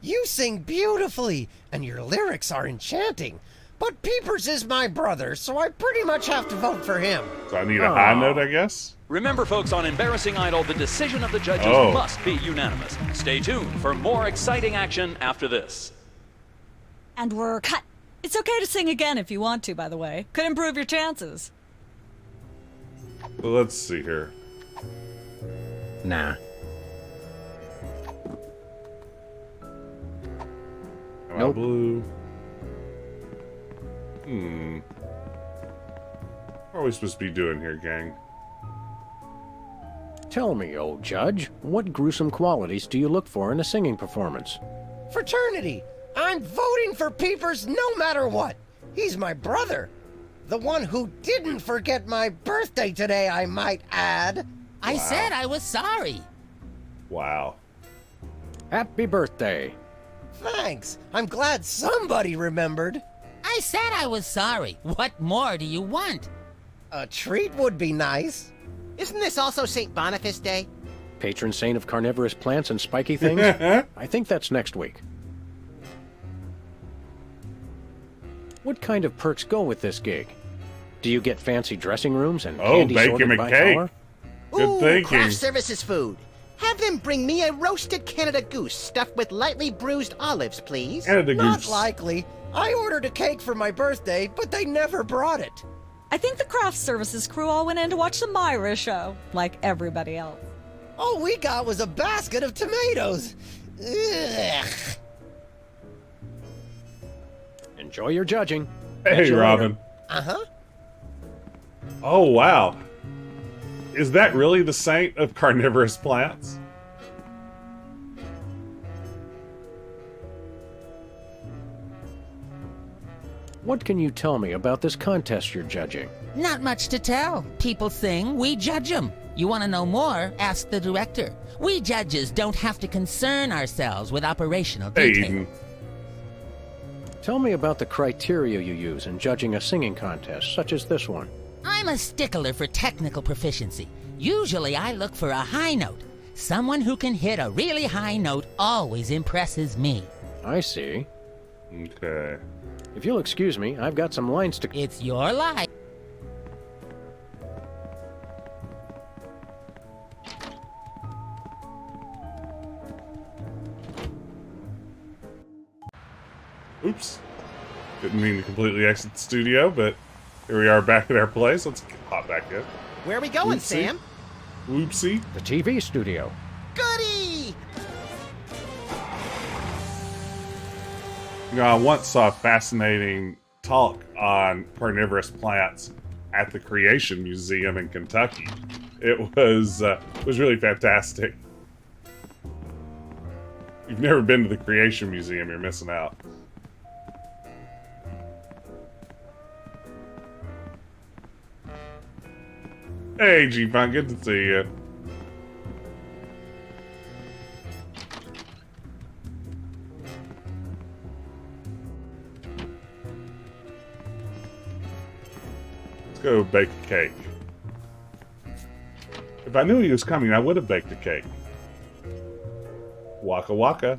You sing beautifully, and your lyrics are enchanting. But Peepers is my brother, so I pretty much have to vote for him. So I need a high note, I guess? Remember, folks, on Embarrassing Idol, the decision of the judges must be unanimous. Stay tuned for more exciting action after this. And we're cut. It's okay to sing again if you want to, by the way. Could improve your chances. Well, let's see here. Nah. Am I blue? What are we supposed to be doing here, gang? Tell me, old judge, what gruesome qualities do you look for in a singing performance? Fraternity! I'm voting for Peepers no matter what. He's my brother. The one who didn't forget my birthday today, I might add. I said I was sorry. Wow. Happy birthday. Thanks. I'm glad somebody remembered. I said I was sorry. What more do you want? A treat would be nice. Isn't this also St. Boniface Day? Patron saint of carnivorous plants and spiky things? I think that's next week. What kind of perks go with this gig? Do you get fancy dressing rooms and candy bake sorted him by a cake. color? Good thinking. Craft services food. Have them bring me a roasted Canada goose stuffed with lightly bruised olives, please. Canada Not goose. likely. I ordered a cake for my birthday, but they never brought it. I think the craft services crew all went in to watch the Myra show, like everybody else. All we got was a basket of tomatoes. Ugh. Enjoy your judging. Hey, Catch you Robin. later. Uh-huh. Oh, wow. Is that really the saint of carnivorous plants? What can you tell me about this contest you're judging? Not much to tell. People sing, we judge them. You want to know more? Ask the director. We judges don't have to concern ourselves with operational Hey, detail. Eden. Tell me about the criteria you use in judging a singing contest, such as this one. I'm a stickler for technical proficiency. Usually I look for a high note. Someone who can hit a really high note always impresses me. I see. Okay. If you'll excuse me, I've got some lines to... It's your life. Oops. Didn't mean to completely exit the studio, but here we are back at our place. Let's hop back in. Where are we going, Oopsie. Sam? Whoopsie. The TV studio. Goody! You know, I once saw a fascinating talk on carnivorous plants at the Creation Museum in Kentucky. It was really fantastic. If you've never been to the Creation Museum, you're missing out. Hey, G-Funk, good to see you. Let's go bake a cake. If I knew he was coming, I would have baked a cake. Waka waka.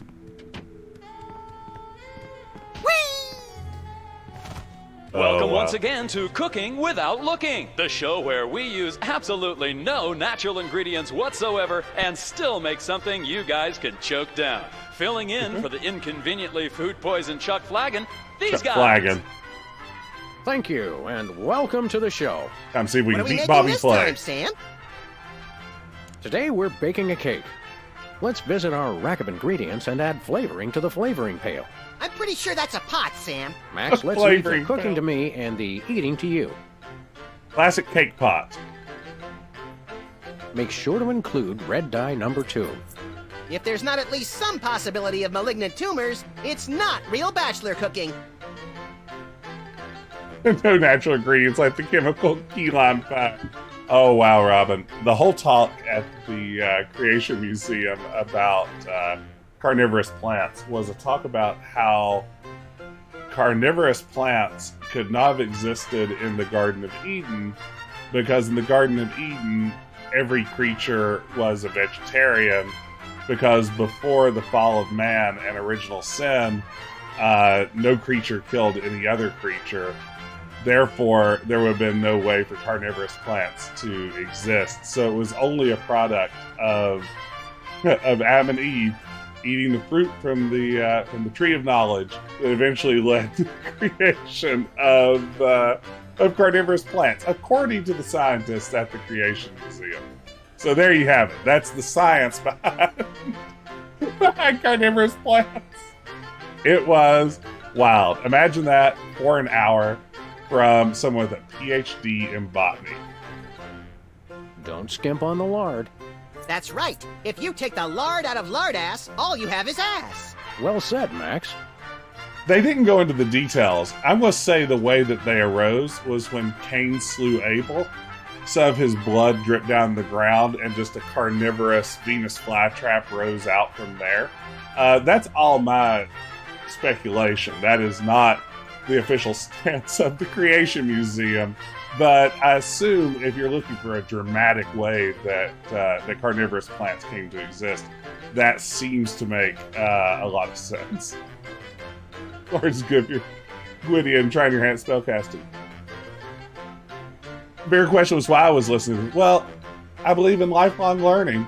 Welcome wow. once again to Cooking Without Looking, the show where we use absolutely no natural ingredients whatsoever and still make something you guys can choke down. Filling in for the inconveniently food-poisoned Chuck Flagon, these Chuck guys. Flagon. Thank you, and welcome to the show. Time to see if we What can are we beat making Bobby this Flay. time, Sam? Today we're baking a cake. Let's visit our rack of ingredients and add flavoring to the flavoring pail. I'm pretty sure that's a pot, Sam. Max, let's leave the Flavoring cooking pail. to me and the eating to you. Classic cake pot. Make sure to include red dye number 2. If there's not at least some possibility of malignant tumors, it's not real bachelor cooking. No natural ingredients like the chemical key lime pie. Oh, wow, Robin. The whole talk at the Creation Museum about carnivorous plants was a talk about how carnivorous plants could not have existed in the Garden of Eden because in the Garden of Eden, every creature was a vegetarian because before the fall of man and original sin, no creature killed any other creature. Therefore, there would have been no way for carnivorous plants to exist. So it was only a product of Adam and Eve eating the fruit from the tree of knowledge that eventually led to the creation of carnivorous plants, according to the scientists at the Creation Museum. So there you have it. That's the science behind carnivorous plants. It was wild. Imagine that for an hour from someone with a PhD in botany. Don't skimp on the lard. That's right. If you take the lard out of lardass, all you have is ass. Well said, Max. They didn't go into the details. I must say the way that they arose was when Cain slew Abel. some of his blood drip down the ground, and just a carnivorous Venus flytrap rose out from there. That's all my speculation. That is not the official stance of the Creation Museum, but I assume if you're looking for a dramatic way that carnivorous plants came to exist, that seems to make a lot of sense. Or it's good if you're witty and trying your hand at spellcasting. Bigger question was why I was listening. Well, I believe in lifelong learning.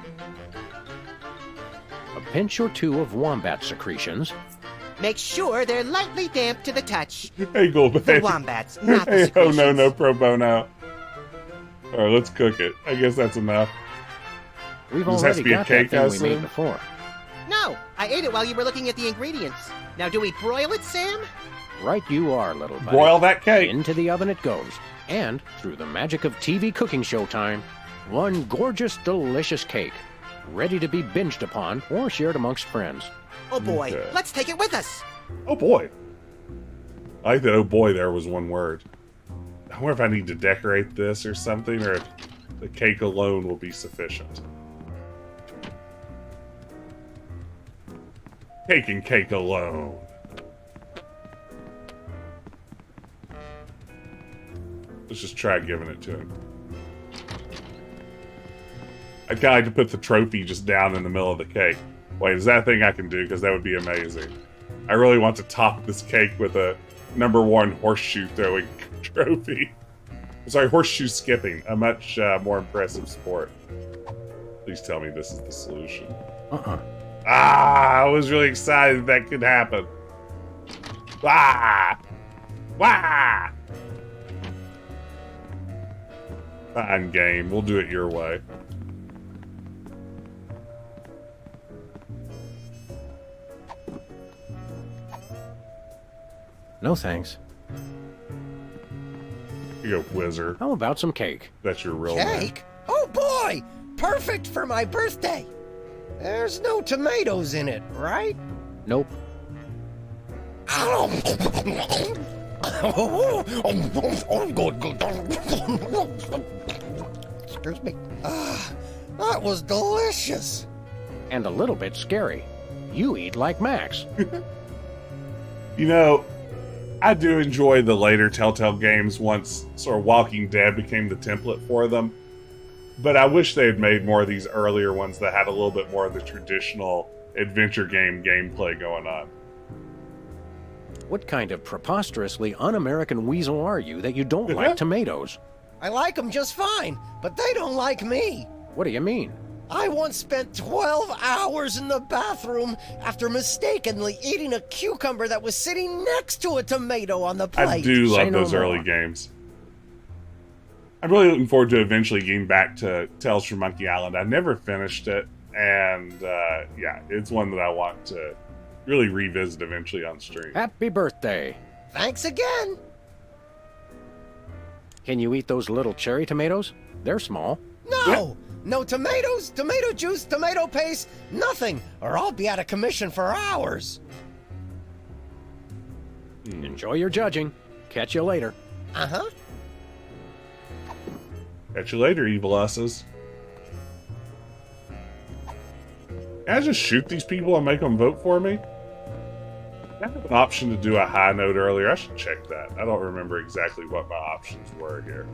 A pinch or two of wombat secretions. Make sure they're lightly damp to the touch. Hey, Goldberg. The wombats, not the Hey, secretions. oh, no, pro bono. All right, let's cook it. I guess that's enough. We've Does this have to already be a got cake, that I thing we made assume? before. No, I ate it while you were looking at the ingredients. Now, do we broil it, Sam? Right you are, little buddy. Broil that cake. Into the oven it goes. And, through the magic of TV cooking show time, one gorgeous, delicious cake, ready to be binged upon or shared amongst friends. Oh boy, Okay. let's take it with us. Oh boy. I like that oh boy there was one word. I wonder if I need to decorate this or something, or if the cake alone will be sufficient. Cake and cake alone. Let's just try giving it to him. I'd kind of like to put the trophy just down in the middle of the cake. Wait, is that a thing I can do? Because that would be amazing. I really want to top this cake with a #1 horseshoe throwing trophy. Sorry, horseshoe skipping. A much more impressive sport. Please tell me this is the solution. I was really excited that could happen. Fine game. We'll do it your way. No thanks. You go, Whizzer. How about some cake? That's your real name. Cake? Oh boy! Perfect for my birthday! There's no tomatoes in it, right? Nope. Excuse me. That was delicious. And a little bit scary. You eat like Max. You know, I do enjoy the later Telltale games once sort of Walking Dead became the template for them. But I wish they had made more of these earlier ones that had a little bit more of the traditional adventure game gameplay going on. What kind of preposterously un-American weasel are you that you don't like tomatoes? I like them just fine, but they don't like me. What do you mean? I once spent 12 hours in the bathroom after mistakenly eating a cucumber that was sitting next to a tomato on the plate. I do love Say no those more. early games. I'm really looking forward to eventually getting back to Tales from Monkey Island. I never finished it, and yeah, it's one that I want to really revisit eventually on stream. Happy birthday. Thanks again. Can you eat those little cherry tomatoes? They're small. No! No tomatoes, tomato juice, tomato paste, nothing, or I'll be out of commission for hours. Enjoy your judging. Catch you later. Uh-huh. Catch you later, evil usses. Can I just shoot these people and make them vote for me? I have an option to do a high note earlier. I should check that. I don't remember exactly what my options were here.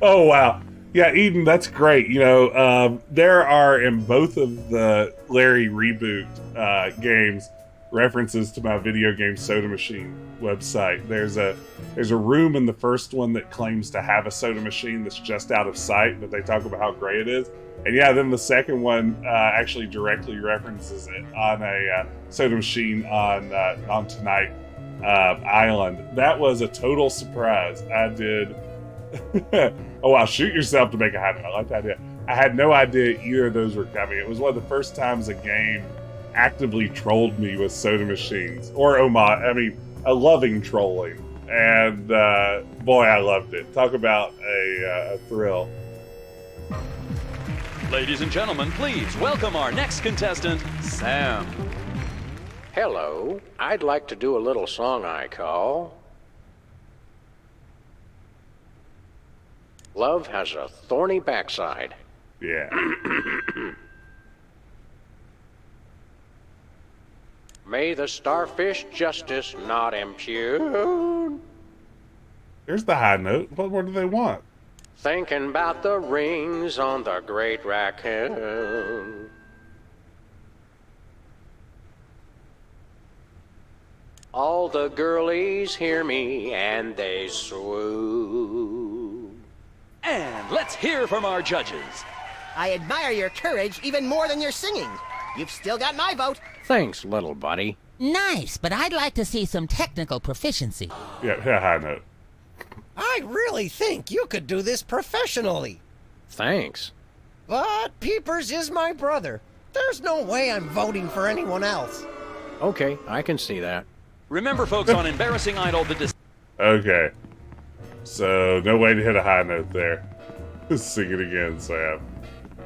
Oh, wow. Yeah, Eden, that's great. You know, there are in both of the Larry reboot games references to my video game soda machine website. There's a room in the first one that claims to have a soda machine that's just out of sight, but they talk about how great it is. And yeah, then the second one actually directly references it on a soda machine on Tonight Island. That was a total surprise. I did. Oh wow, shoot yourself to make a high note. I like that idea. I had no idea either of those were coming. It was one of the first times a game actively trolled me with soda machines. Or a loving trolling. And boy, I loved it. Talk about a thrill. Ladies and gentlemen, please welcome our next contestant, Sam. Hello. I'd like to do a little song I call Love has a thorny backside. Yeah. May the starfish justice not impugn. There's the high note. What more do they want? Thinking about the rings on the great raccoon. All the girlies hear me and they swoon. And let's hear from our judges. I admire your courage even more than your singing. You've still got my vote. Thanks, little buddy. Nice, but I'd like to see some technical proficiency. Yeah, high note. I really think you could do this professionally. Thanks. But Peepers is my brother. There's no way I'm voting for anyone else. Okay, I can see that. Remember, folks, on Embarrassing Idol, Okay. So, no way to hit a high note there. Sing it again, Sam.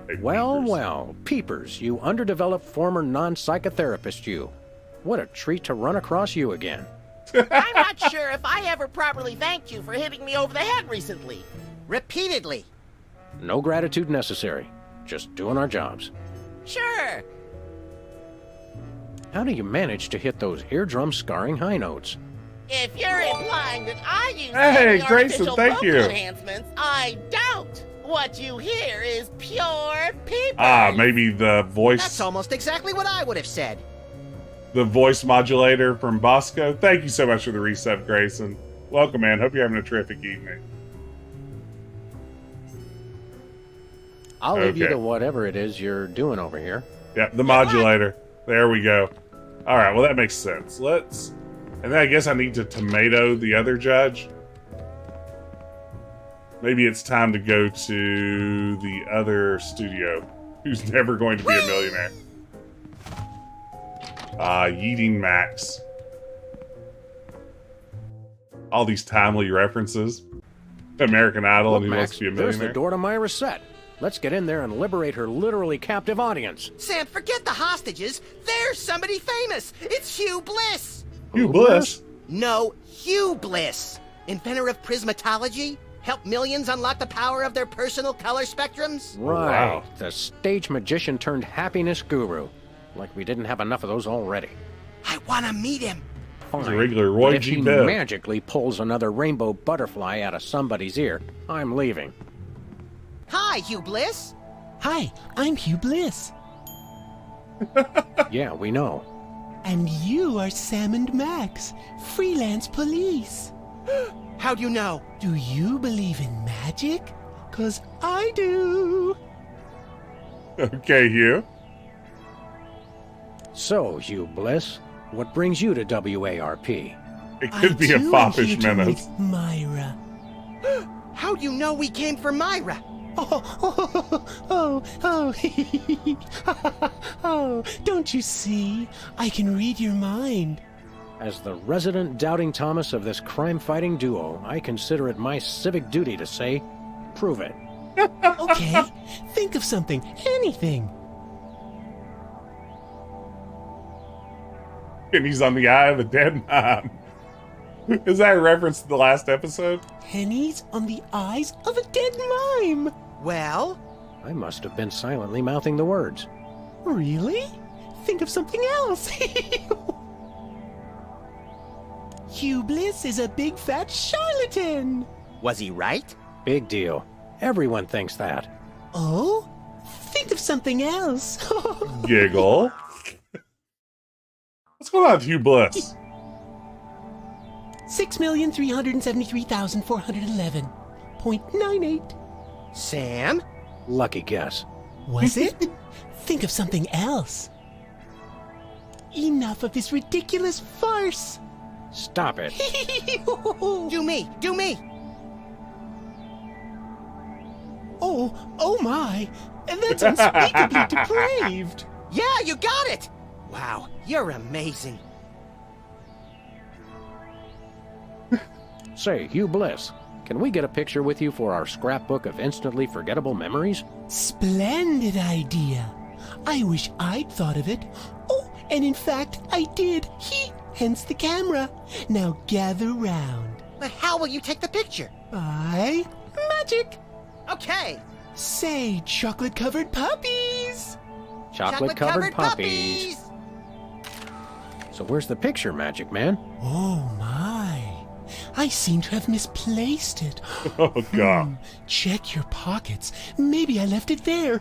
Hey, Well, Peepers. well, Peepers, you underdeveloped former non-psychotherapist you. What a treat to run across you again. I'm not sure if I ever properly thanked you for hitting me over the head recently. Repeatedly. No gratitude necessary. Just doing our jobs. Sure. How do you manage to hit those eardrum-scarring high notes? If you're implying that I use Hey, any Grayson, artificial thank vocal you. enhancements, I don't. What you hear is pure Peepers. Ah, maybe the voice. That's almost exactly what I would have said. The voice modulator from Bosco. Thank you so much for the reset, Grayson. Welcome, man. Hope you're having a terrific evening. I'll leave you Okay. to whatever it is you're doing over here. Yeah, the modulator. There we go. All right, well, that makes sense. Let's... And then I guess I need to tomato the other judge. Maybe it's time to go to the other studio, who's never going to be a millionaire. Yeeting Max. All these timely references. American Idol, and he wants Max, to be a there's the millionaire. door to Myra's set. Let's get in there and liberate her literally captive audience. Sam, forget the hostages. There's somebody famous. It's Hugh Bliss. Hugh Bliss? No, Hugh Bliss. Inventor of prismatology. Helped millions unlock the power of their personal color spectrums. Right. Wow. The stage magician turned happiness guru. Like we didn't have enough of those already. I want to meet him. He's a Fine. regular Roy But if G. he Biv. magically pulls another rainbow butterfly out of somebody's ear, I'm leaving. Hi, Hugh Bliss. Hi, I'm Hugh Bliss. Yeah, we know. And you are Sam and Max, Freelance Police. How'd you know? Do you believe in magic? 'Cause I do. Okay, Hugh. So, Hugh Bliss, what brings you to WARP? It could be a too am here foppish to menace. meet Myra. How'd you know we came for Myra? Oh, don't you see? I can read your mind. As the resident doubting Thomas of this crime-fighting duo, I consider it my civic duty to say, prove it. Okay, think of something, anything. And he's on the eye of a dead mom. Is that a reference to the last episode? Pennies on the eyes of a dead mime. Well, I must have been silently mouthing the words. Really? Think of something else. Hugh Bliss is a big fat charlatan. was he right? Big deal. Everyone thinks that. Oh? Think of something else. Giggle. What's going on with Hugh Bliss? 6,373,411.98. Sam? Lucky guess. Was it? Think of something else. Enough of this ridiculous farce. Stop it. Do me, do me. Oh my. That's unspeakably depraved. Yeah, you got it. Wow, you're amazing. Say, Hugh Bliss, can we get a picture with you for our scrapbook of instantly forgettable memories? Splendid idea. I wish I'd thought of it. Oh, and in fact, I did. Hence the camera. Now gather round. But how will you take the picture? By magic. Okay. Say, chocolate-covered puppies! Chocolate-covered puppies. So where's the picture, Magic Man? Oh, my. I seem to have misplaced it. Oh, God. Check your pockets. Maybe I left it there.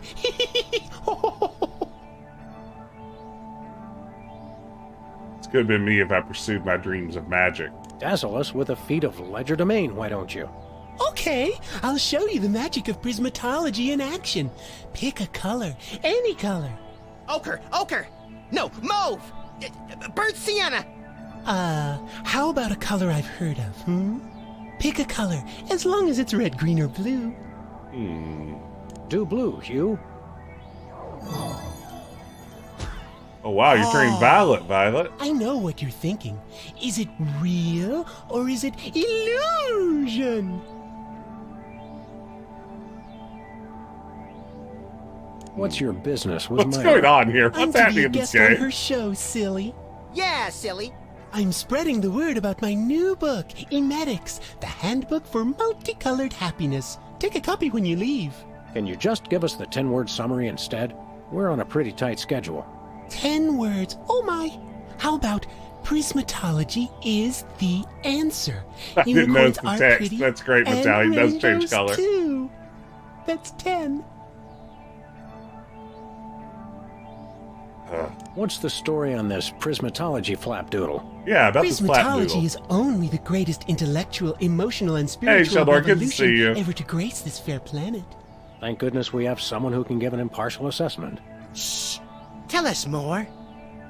This could have been me if I pursued my dreams of magic. Dazzle us with a feat of legerdemain, why don't you? Okay, I'll show you the magic of prismatology in action. Pick a color, any color. Ochre. No, mauve. Burnt sienna. How about a color I've heard of, Pick a color, as long as it's red, green, or blue. Do blue, Hugh. Oh, wow, you're turning violet, Violet. I know what you're thinking. Is it real, or is it illusion? What's your business with What's Myra? going on here? I'm What's to be happening a in this guest on game? her show, silly. Yeah, silly. I'm spreading the word about my new book, Emetics, the handbook for multicolored happiness. Take a copy when you leave. Can you just give us the 10-word summary instead? We're on a pretty tight schedule. 10 words. Oh my. How about prismatology is the answer? I didn't notice Unicorns the are text. pretty, That's great, and Natalia. It does change rainbows color. Too. That's 10. What's the story on this prismatology flapdoodle? Yeah, about this Prismatology flapdoodle. is only the greatest intellectual, emotional, and spiritual Sheldon, good to see revolution you. ever to grace this fair planet. Thank goodness we have someone who can give an impartial assessment. Shh. Tell us more.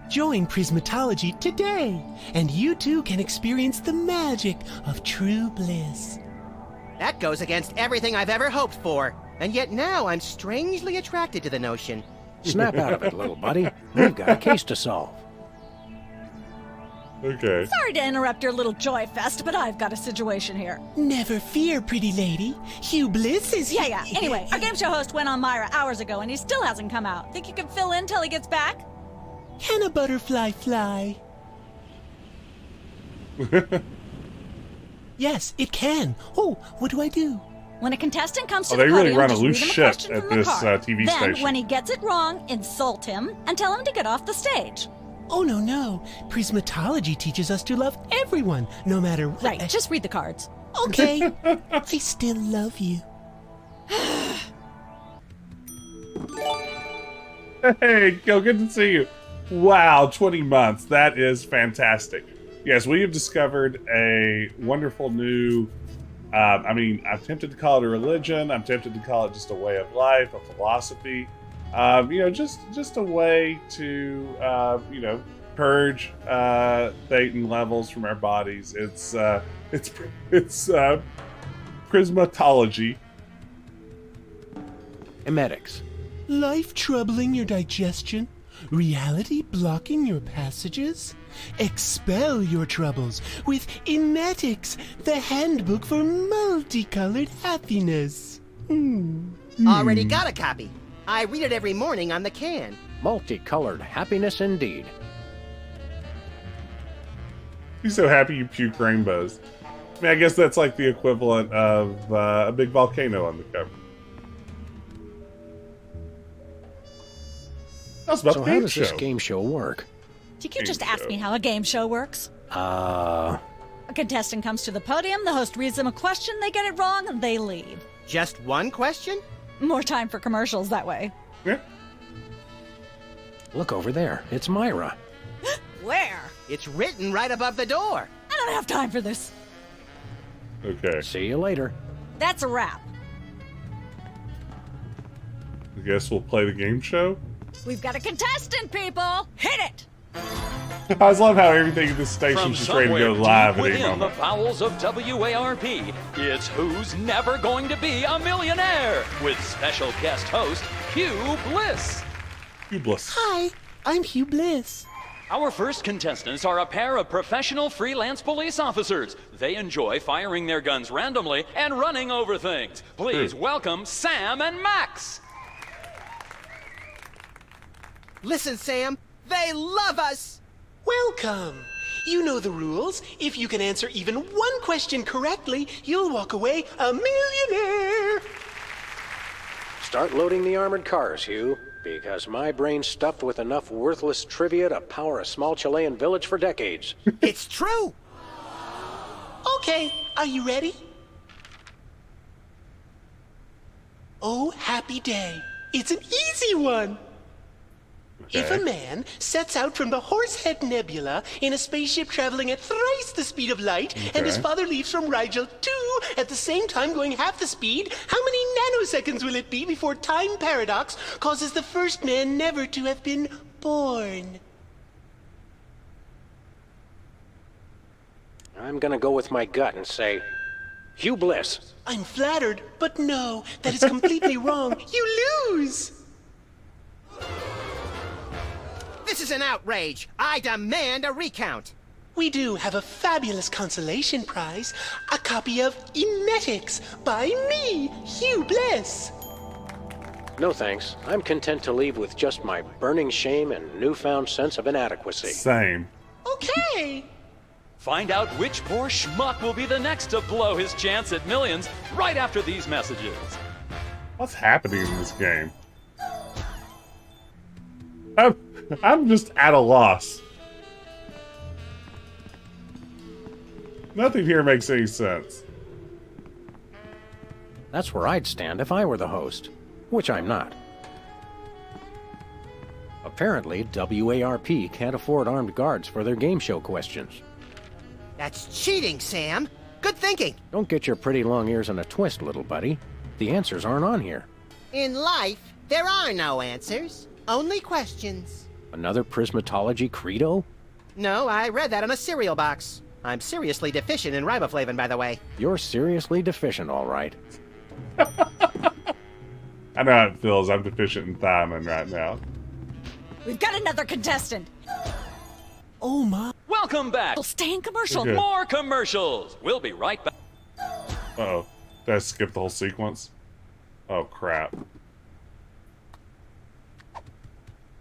Join Prismatology today, and you too can experience the magic of true bliss. That goes against everything I've ever hoped for. And yet now I'm strangely attracted to the notion. Snap out of it, little buddy. We've got a case to solve. Okay. Sorry to interrupt your little joy fest, but I've got a situation here. Never fear, pretty lady. Hugh Bliss is here. Yeah. Anyway, our game show host went on Myra hours ago, and he still hasn't come out. Think you can fill in till he gets back? Can a butterfly fly? Yes, it can. Oh, what do I do? When a contestant comes to they the really podium, run a just loose read him a ship question at from the this card. TV then, station. when he gets it wrong, insult him and tell him to get off the stage. Oh, no. Prismatology teaches us to love everyone, no matter what. Right, just read the cards. Okay. I still love you. Hey, Gil, good to see you. Wow, 20 months. That is fantastic. Yes, we have discovered a wonderful new, I'm tempted to call it a religion. I'm tempted to call it just a way of life, a philosophy. Just a way to, purge Thetan levels from our bodies. It's prismatology. Emetics. Life troubling your digestion? Reality blocking your passages? Expel your troubles with Emetics, the handbook for multicolored happiness. Already got a copy. I read it every morning on the can. Multicolored happiness indeed. He's so happy you puke rainbows. I guess that's like the equivalent of a big volcano on the cover. That's about So the how game does show. this game show work? You can just ask me how a game show works. Uh... A contestant comes to the podium, the host reads them a question, they get it wrong, and they leave. Just one question? More time for commercials that way. Yeah. Look over there. It's Myra. Where? It's written right above the door. I don't have time for this. Okay. See you later. That's a wrap. I guess we'll play the game show. We've got a contestant, people! Hit it! I just love how everything in this station is just ready to go live at any within the moment. bowels of WARP, it's Who's Never Going to Be a Millionaire with special guest host Hugh Bliss. Hugh Bliss. Hi, I'm Hugh Bliss. Our first contestants are a pair of professional freelance police officers. They enjoy firing their guns randomly and running over things. Please welcome Sam and Max. Listen, Sam, they love us! Welcome. You know the rules. If you can answer even one question correctly, you'll walk away a millionaire. Start loading the armored cars, Hugh, because my brain's stuffed with enough worthless trivia to power a small Chilean village for decades. It's true! Okay, are you ready? Oh, happy day. It's an easy one. Okay. If a man sets out from the Horsehead Nebula in a spaceship traveling at thrice the speed of light, and his father leaves from Rigel too, at the same time going half the speed, how many nanoseconds will it be before time paradox causes the first man never to have been born? I'm gonna go with my gut and say, Hugh Bliss. I'm flattered, but no, that is completely wrong. You lose! This is an outrage. I demand a recount. We do have a fabulous consolation prize, a copy of Emetics by me, Hugh Bliss. No thanks. I'm content to leave with just my burning shame and newfound sense of inadequacy. Same. Okay. Find out which poor schmuck will be the next to blow his chance at millions right after these messages. What's happening in this game? I'm just at a loss. Nothing here makes any sense. That's where I'd stand if I were the host, which I'm not. Apparently, WARP can't afford armed guards for their game show questions. That's cheating, Sam. Good thinking. Don't get your pretty long ears in a twist, little buddy. The answers aren't on here. In life, there are no answers, only questions. Another prismatology credo? No, I read that on a cereal box. I'm seriously deficient in riboflavin, by the way. You're seriously deficient, all right. I know how it feels. I'm deficient in thiamine right now. We've got another contestant. Oh my. Welcome back. We'll stay in commercial. Okay. More commercials. We'll be right back. Uh-oh. Did I skip the whole sequence? Oh, crap.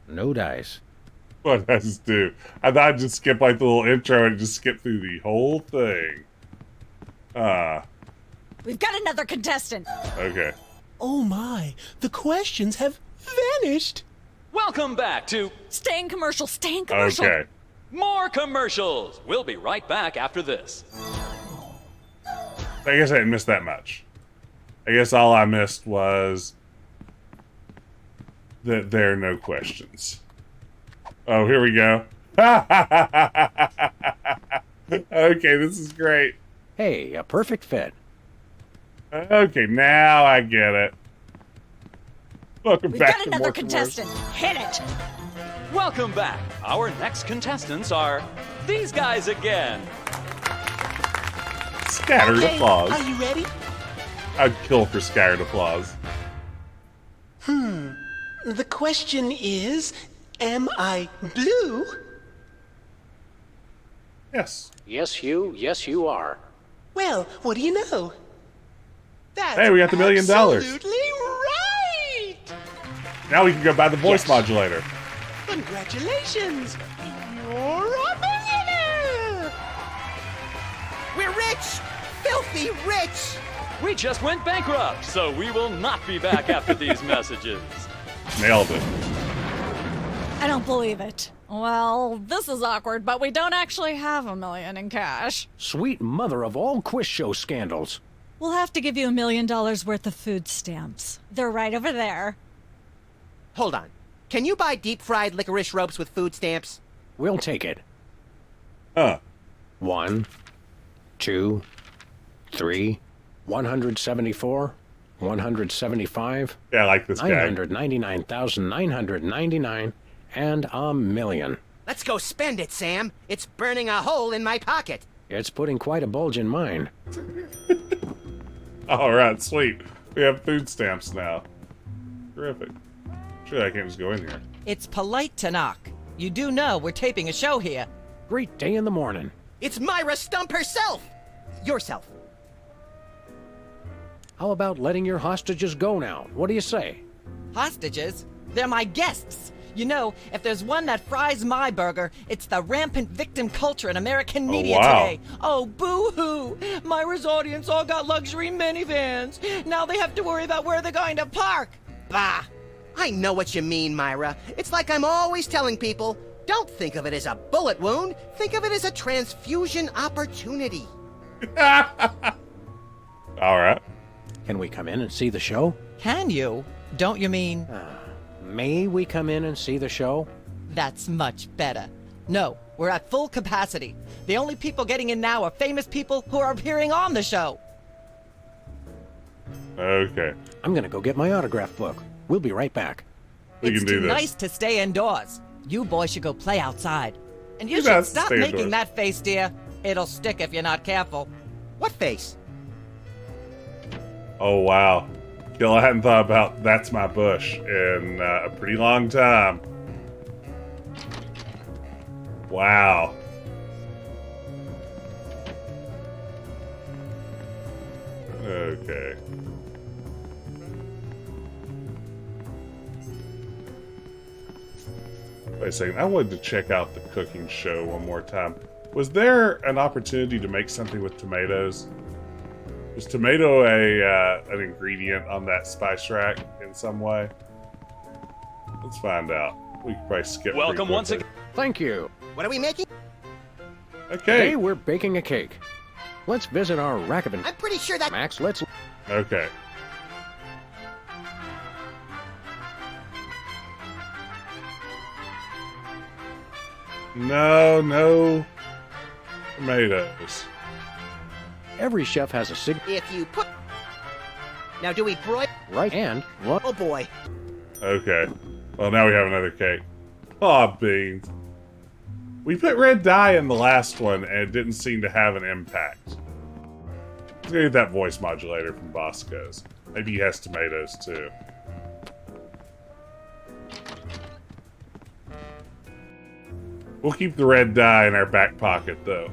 No dice. What did I just do? I thought I'd just skip like the little intro and just skip through the whole thing. We've got another contestant. Okay. Oh my. The questions have vanished. Welcome back to Stay in commercial. Stay in commercial. Okay. More Commercials. We'll be right back after this. I guess I didn't miss that much. I guess all I missed was that there are no questions. Oh, here we go. Okay, this is great. Hey, a perfect fit. Okay, now I get it. Welcome We've back got to another more contestant. Hit it. Welcome back. Our next contestants are these guys again. Scattered Okay, applause. are you ready? I'd kill for scattered applause. The question is, am I blue? Yes. Yes, Hugh. Yes, you are. Well, what do you know? That's Hey, we got the $1 million. absolutely right! Now we can go buy the voice modulator. Congratulations! You're a millionaire! We're rich! Filthy rich! We just went bankrupt, so we will not be back after these messages. Nailed it. I don't believe it. Well, this is awkward, but we don't actually have $1 million in cash. Sweet mother of all quiz show scandals. We'll have to give you $1 million worth of food stamps. They're right over there. Hold on. Can you buy deep-fried licorice ropes with food stamps? We'll take it. Huh. 1, 2, 3, 174, 175, Yeah, I like this guy. 999,999, and $1 million. Let's go spend it, Sam. It's burning a hole in my pocket. It's putting quite a bulge in mine. All right, sweet. We have food stamps now. Terrific. Sure, I can't just go in here. It's polite to knock. You do know we're taping a show here. Great day in the morning. It's Myra Stump herself. Yourself. How about letting your hostages go now? What do you say? Hostages? They're my guests. You know, if there's one that fries my burger, it's the rampant victim culture in American media wow. today. Oh, boo-hoo! Myra's audience all got luxury minivans. Now they have to worry about where they're going to park. Bah! I know what you mean, Myra. It's like I'm always telling people, don't think of it as a bullet wound. Think of it as a transfusion opportunity. All right. Can we come in and see the show? Can you? Don't you mean... May we come in and see the show? That's much better. No, we're at full capacity. The only people getting in now are famous people who are appearing on the show. Okay. I'm gonna go get my autograph book. We'll be right back. We can do It's this. nice to stay indoors. You boys should go play outside. And you You should guys stop stay making indoors. that face, dear. It'll stick if you're not careful. What face? Oh, wow. Gil, I hadn't thought about That's My Bush in a pretty long time. Wow. Okay. Wait a second. I wanted to check out the cooking show one more time. Was there an opportunity to make something with tomatoes? Was tomato an ingredient on that spice rack in some way? Let's find out. We could probably skip. Welcome once again. Thank you. What are we making? Okay. Today we're baking a cake. Let's visit our rack of... I'm pretty sure that... Max, let's... Okay. No tomatoes. Every chef has a If you put... Now, do we broil... right hand. What? Oh, boy. Okay. Well, now we have another cake. Aw, beans. We put red dye in the last one, and it didn't seem to have an impact. Let's go get that voice modulator from Bosco's. Maybe he has tomatoes, too. We'll keep the red dye in our back pocket, though,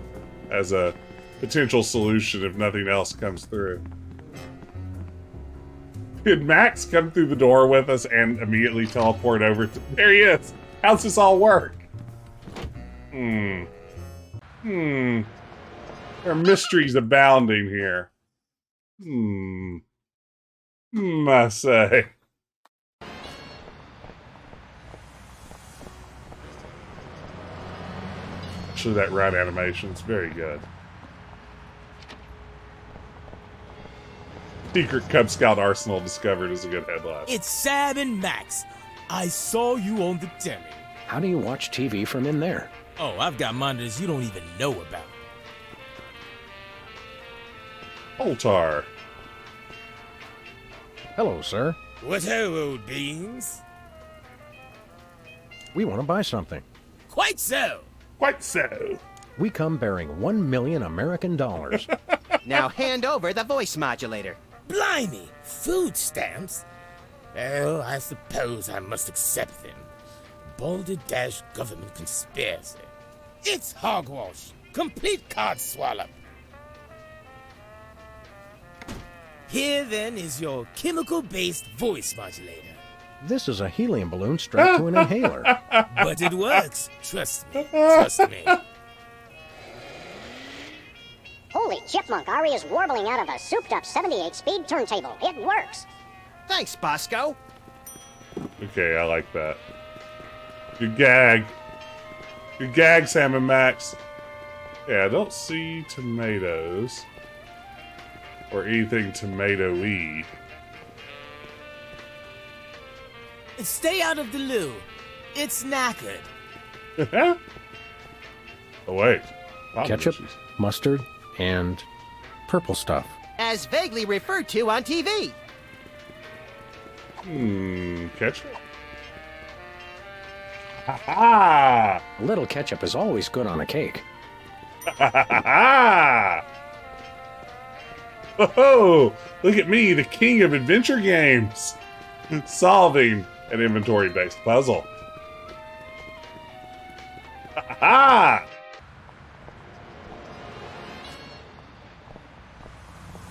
as a potential solution if nothing else comes through. Did Max come through the door with us and immediately teleport over to... There he is! How's this all work? There are mysteries abounding here. I say. Actually, that run animation's very good. Secret Cub Scout Arsenal discovered is a good headline. It's Sam and Max. I saw you on the telly. How do you watch TV from in there? Oh, I've got monitors you don't even know about. Oltar. Hello, sir. What ho, old beans? We want to buy something. Quite so. Quite so. We come bearing 1 million American dollars. Now hand over the voice modulator. Blimey, food stamps? Well, I suppose I must accept them. Balderdash government conspiracy. It's hogwash. Complete card swallow. Here then is your chemical-based voice modulator. This is a helium balloon strapped to an inhaler. But it works. Trust me. Trust me. Holy chipmunk, Ari is warbling out of a souped-up 78-speed turntable. It works. Thanks, Bosco. Okay, I like that. Good gag. Good gag, Sam and Max. Yeah, I don't see tomatoes. Or anything tomato-y. Stay out of the loo. It's knackered. Oh, wait. Ketchup, mustard, and purple stuff. As vaguely referred to on TV. Ketchup? Ha-ha! A little ketchup is always good on a cake. Ha-ha-ha! Oh, look at me, the king of adventure games, solving an inventory-based puzzle. Ha-ha!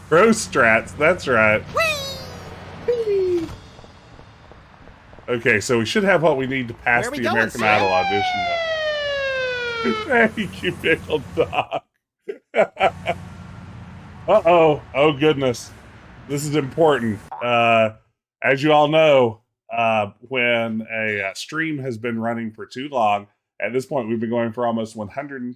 Pro strats, that's right. Whee! Okay, so we should have what we need to pass the American Idol audition. Thank you, Pickle Dog. Uh-oh. Oh, goodness. This is important. as you all know, when a stream has been running for too long, at this point, we've been going for almost 100.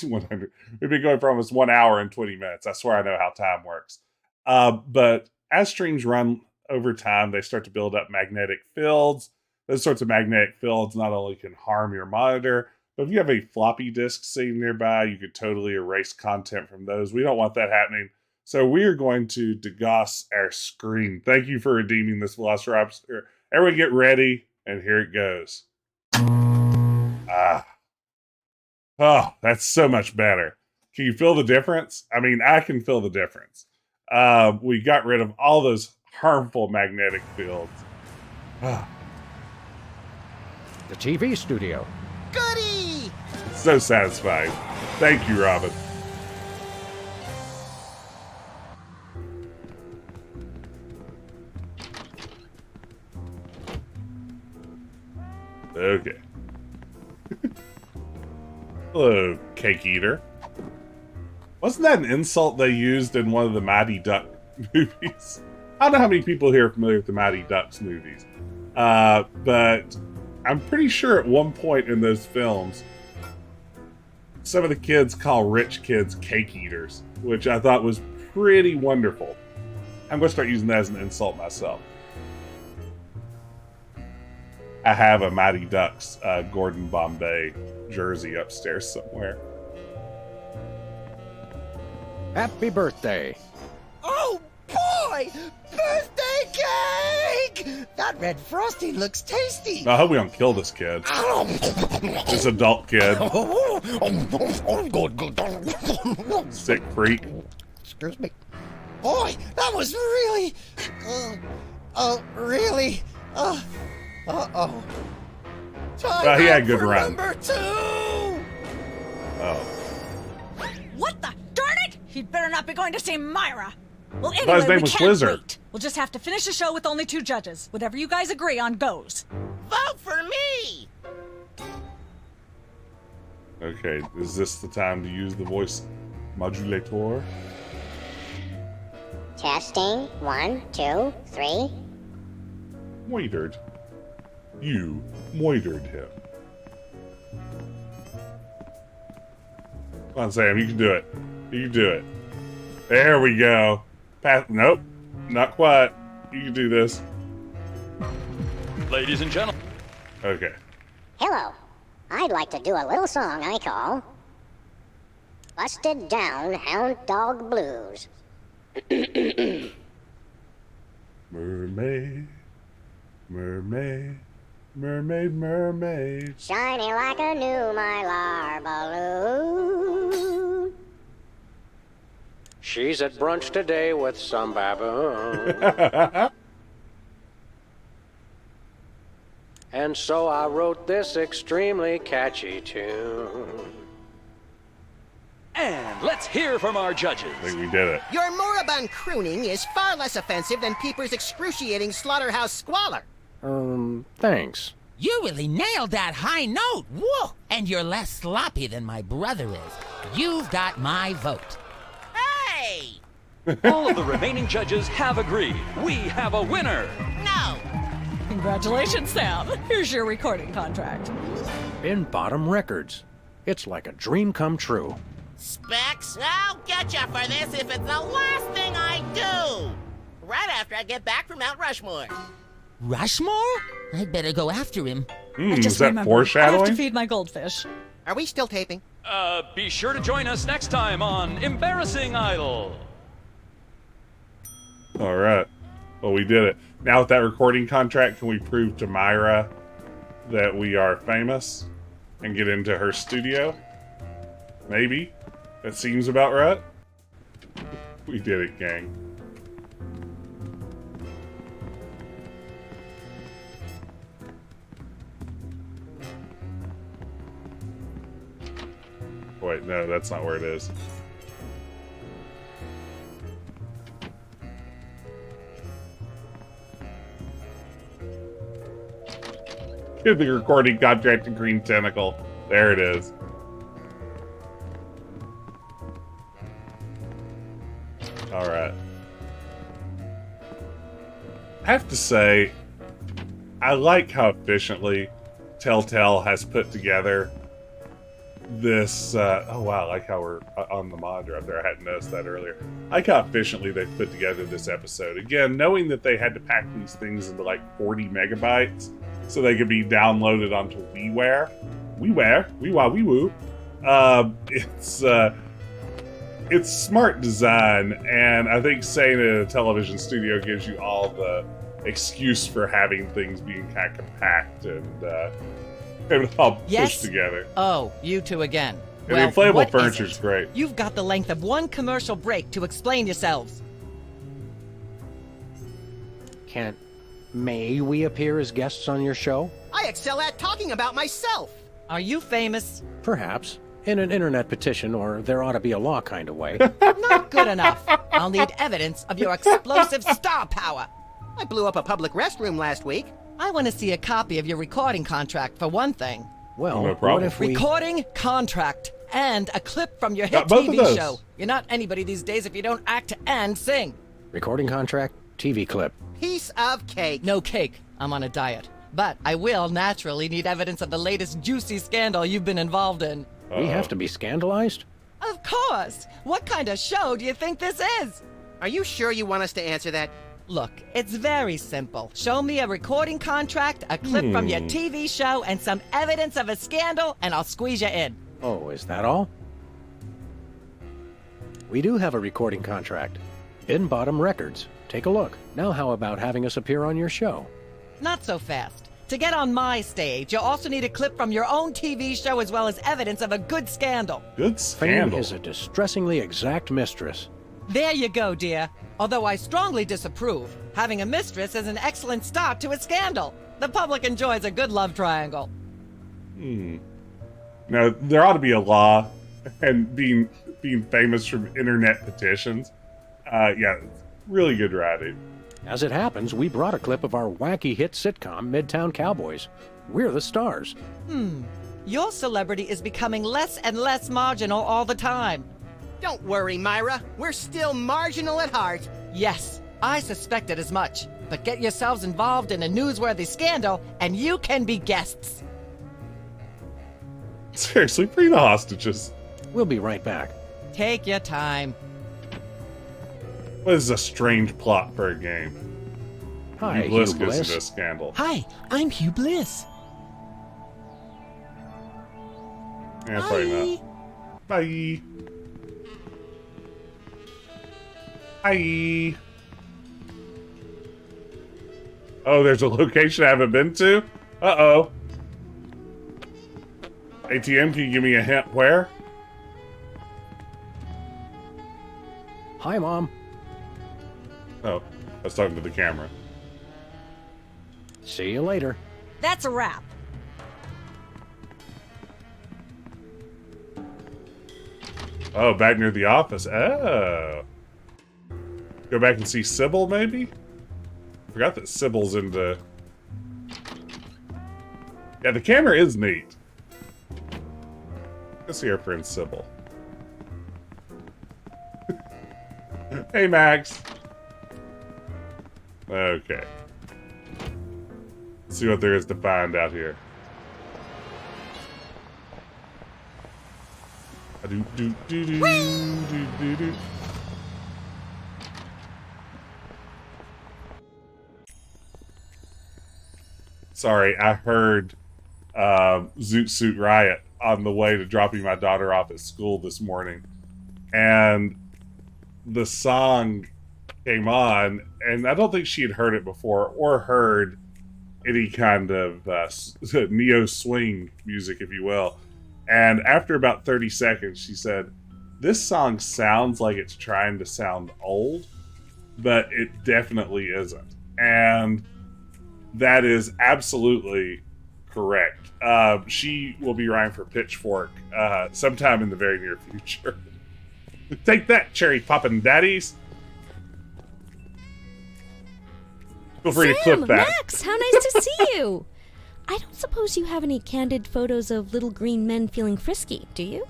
We've been going for almost 1 hour and 20 minutes. I swear I know how time works. But as streams run over time, they start to build up magnetic fields. Those sorts of magnetic fields not only can harm your monitor, but if you have a floppy disk sitting nearby, you could totally erase content from those. We don't want that happening. So we are going to degauss our screen. Thank you for redeeming this Velociraptor. Everyone get ready, and here it goes. Oh, that's so much better. Can you feel the difference? I mean, I can feel the difference. We got rid of all those harmful magnetic fields. The TV studio. Goody! So satisfying. Thank you, Robin. Okay. Hello, cake eater. Wasn't that an insult they used in one of the Mighty Duck movies? I don't know how many people here are familiar with the Mighty Ducks movies. But I'm pretty sure at one point in those films, some of the kids call rich kids cake eaters, which I thought was pretty wonderful. I'm going to start using that as an insult myself. I have a Mighty Ducks Gordon Bombay jersey upstairs somewhere. Happy birthday. Oh, boy! Birthday cake! That red frosting looks tasty. I hope we don't kill this kid. This adult kid. Sick freak. Excuse me. Boy, that was really... really... Uh-oh. He had a good run. Number 2! Oh. What the? Darn it! He'd better not be going to see Myra. Well, His anyway, name we was can't Wizard. wait. We'll just have to finish the show with only 2 judges. Whatever you guys agree on goes. Vote for me! Okay, is this the time to use the voice modulator? Testing. 1, 2, 3. Moitered. You moitered him. Come on, Sam, you can do it. You can do it. There we go. Nope, not quite. You can do this. Ladies and gentlemen. Okay. Hello. I'd like to do a little song I call Busted Down Hound Dog Blues. Mermaid, mermaid, mermaid, mermaid. Shiny like a new Mylar balloon. She's at brunch today with some baboon. And so I wrote this extremely catchy tune. And let's hear from our judges. I think we did it. Your moribund crooning is far less offensive than Peeper's excruciating slaughterhouse squalor. Thanks. You really nailed that high note. Whoa! And you're less sloppy than my brother is. You've got my vote. Hey! All of the remaining judges have agreed. We have a winner. No! Congratulations, Sam. Here's your recording contract. In Bottom Records. It's like a dream come true. Specs, I'll get you for this if it's the last thing I do! Right after I get back from Mount Rushmore. Rushmore? I'd better go after him. I just Is that remembered. I have foreshadowing? to feed my goldfish. Are we still taping? Be sure to join us next time on Embarrassing Idol. All right. Well, we did it. Now with that recording contract, can we prove to Myra that we are famous and get into her studio? Maybe. That seems about right. We did it, gang. Wait, no, that's not where it is. Give the recording contract to Green Tentacle. There it is. Alright. I have to say, I like how efficiently Telltale has put together this. Oh wow, I like how we're on the monitor up there. I hadn't noticed that earlier. I like how efficiently they've put together this episode. Again, knowing that they had to pack these things into like 40 megabytes so they could be downloaded onto WiiWare. WiiWoo. It's smart design, and I think saying it in a television studio gives you all the excuse for having things being kind of compact and all pushed together. Oh, you two again. And the inflatable furniture's great. You've got the length of one commercial break to explain yourselves. May we appear as guests on your show? I excel at talking about myself. Are you famous? Perhaps. In an internet petition, or there ought to be a law kind of way. Not good enough. I'll need evidence of your explosive star power. I blew up a public restroom last week. I want to see a copy of your recording contract, for one thing. Well, no problem. What if we... Recording contract and a clip from your hit both of TV those. show. You're not anybody these days if you don't act and sing. Recording contract, TV clip. Piece of cake. No cake. I'm on a diet. But I will naturally need evidence of the latest juicy scandal you've been involved in. We have to be scandalized? Of course! What kind of show do you think this is? Are you sure you want us to answer that? Look, it's very simple. Show me a recording contract, a clip from your TV show, and some evidence of a scandal, and I'll squeeze you in. Oh, is that all? We do have a recording contract. In Bottom Records. Take a look. Now how about having us appear on your show? Not so fast. To get on my stage, you'll also need a clip from your own TV show as well as evidence of a good scandal. Good scandal. Fame is a distressingly exact mistress. There you go, dear. Although I strongly disapprove. Having a mistress is an excellent start to a scandal. The public enjoys a good love triangle. Now, there ought to be a law, and being famous from internet petitions. Yeah, really good writing. As it happens, we brought a clip of our wacky hit sitcom, Midtown Cowboys. We're the stars. Your celebrity is becoming less and less marginal all the time. Don't worry, Myra. We're still marginal at heart. Yes, I suspected as much. But get yourselves involved in a newsworthy scandal, and you can be guests. Seriously, bring the hostages. We'll be right back. Take your time. What is a strange plot for a game? Hi, Hugh Bliss Hugh goes Bliss. into a scandal. Hi, I'm Hugh Bliss. Yeah, probably not. Bye. Bye. Oh, there's a location I haven't been to? Uh-oh. ATM, can you give me a hint where? Hi, Mom. Oh, I was talking to the camera. See you later. That's a wrap. Oh, back near the office. Oh. Go back and see Sybil, maybe? Forgot that Sybil's into... Yeah, the camera is neat. Let's see our friend Sybil. Hey, Max. Okay. Let's see what there is to find out here. Sorry, I heard Zoot Suit Riot on the way to dropping my daughter off at school this morning. And the song came on, and I don't think she had heard it before or heard any kind of neo swing music, if you will. And after about 30 seconds, she said, "This song sounds like it's trying to sound old, but it definitely isn't." And that is absolutely correct. She will be writing for Pitchfork sometime in the very near future. Take that, cherry poppin' daddies. Feel free to clip that. Max, how nice to see you. I don't suppose you have any candid photos of little green men feeling frisky, do you?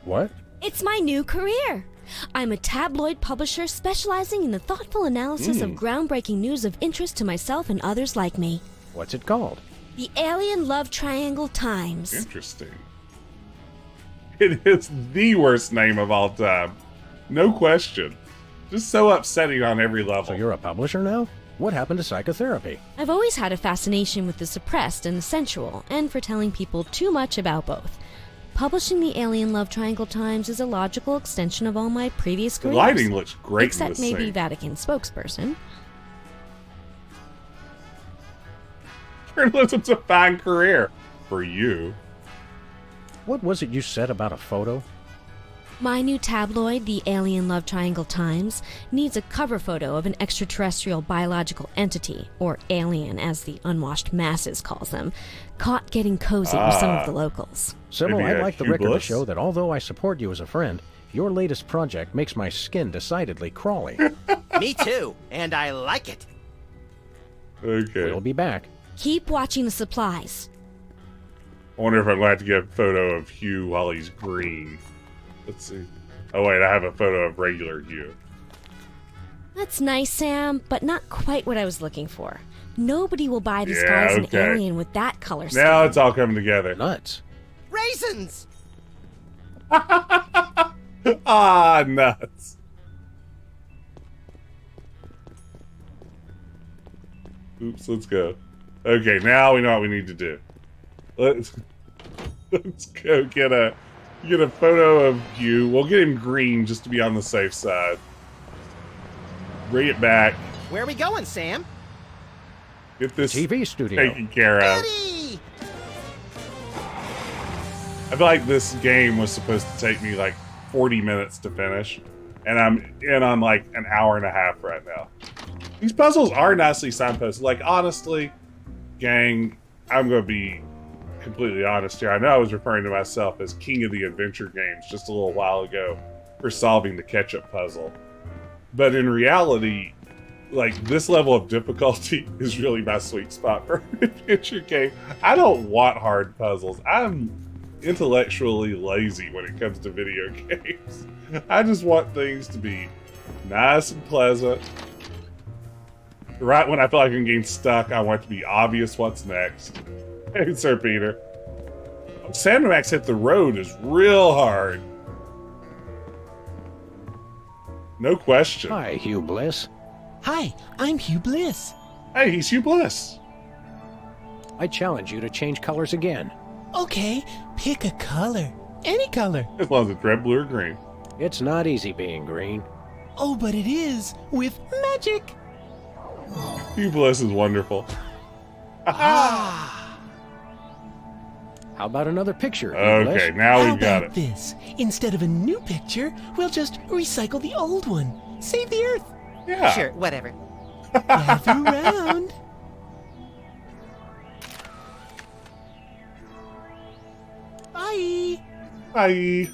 What? It's my new career. I'm a tabloid publisher specializing in the thoughtful analysis of groundbreaking news of interest to myself and others like me. What's it called? The Alien Love Triangle Times. Interesting. It is the worst name of all time. No question. Just so upsetting on every level. So you're a publisher now? What happened to psychotherapy? I've always had a fascination with the suppressed and the sensual, and for telling people too much about both. Publishing the Alien Love Triangle Times is a logical extension of all my previous careers. The lighting looks great in except this maybe thing. Vatican spokesperson. Journalism's a fine career. For you. What was it you said about a photo? My new tabloid, the Alien Love Triangle Times, needs a cover photo of an extraterrestrial biological entity, or alien as the unwashed masses calls them, caught getting cozy with some of the locals. Sybil, I'd like the Hugh record to Bliss? show that although I support you as a friend, your latest project makes my skin decidedly crawly. Me too, and I like it. Okay. We'll be back. Keep watching the supplies. I wonder if I'm going to have to get a photo of Hugh while he's green. Let's see. Oh, wait, I have a photo of regular Hugh. That's nice, Sam, but not quite what I was looking for. Nobody will buy this Yeah, guy as okay. an alien with that color scheme. Now it's all coming together. Nuts. Raisins! Ah, nuts. Oops, let's go. Okay, now we know what we need to do. Let's go get a photo of you. We'll get him green just to be on the safe side. Bring it back. Where are we going, Sam? Get this TV studio taken care of. Eddie! I feel like this game was supposed to take me like 40 minutes to finish, and I'm in on like an hour and a half right now. These puzzles are nicely signposted. Like, honestly, gang, I'm going to be completely honest here. I know I was referring to myself as king of the adventure games just a little while ago for solving the ketchup puzzle. But in reality, like, this level of difficulty is really my sweet spot for an adventure game. I don't want hard puzzles. I'm intellectually lazy when it comes to video games. I just want things to be nice and pleasant. Right when I feel like I'm getting stuck, I want it to be obvious what's next. Hey, Sir Peter. Sandmax hit the road is real hard. No question. Hi, Hugh Bliss. Hi, I'm Hugh Bliss. Hey, he's Hugh Bliss. I challenge you to change colors again. Okay, pick a color. Any color. As long as it's red, blue, or green. It's not easy being green. Oh, but it is with magic. Hugh Bliss is wonderful. How about another picture, Hugh Okay, Bliss? now How we've got about it. this? Instead of a new picture, we'll just recycle the old one. Save the Earth. Yeah. Sure, whatever. Gather around. Bye. Bye.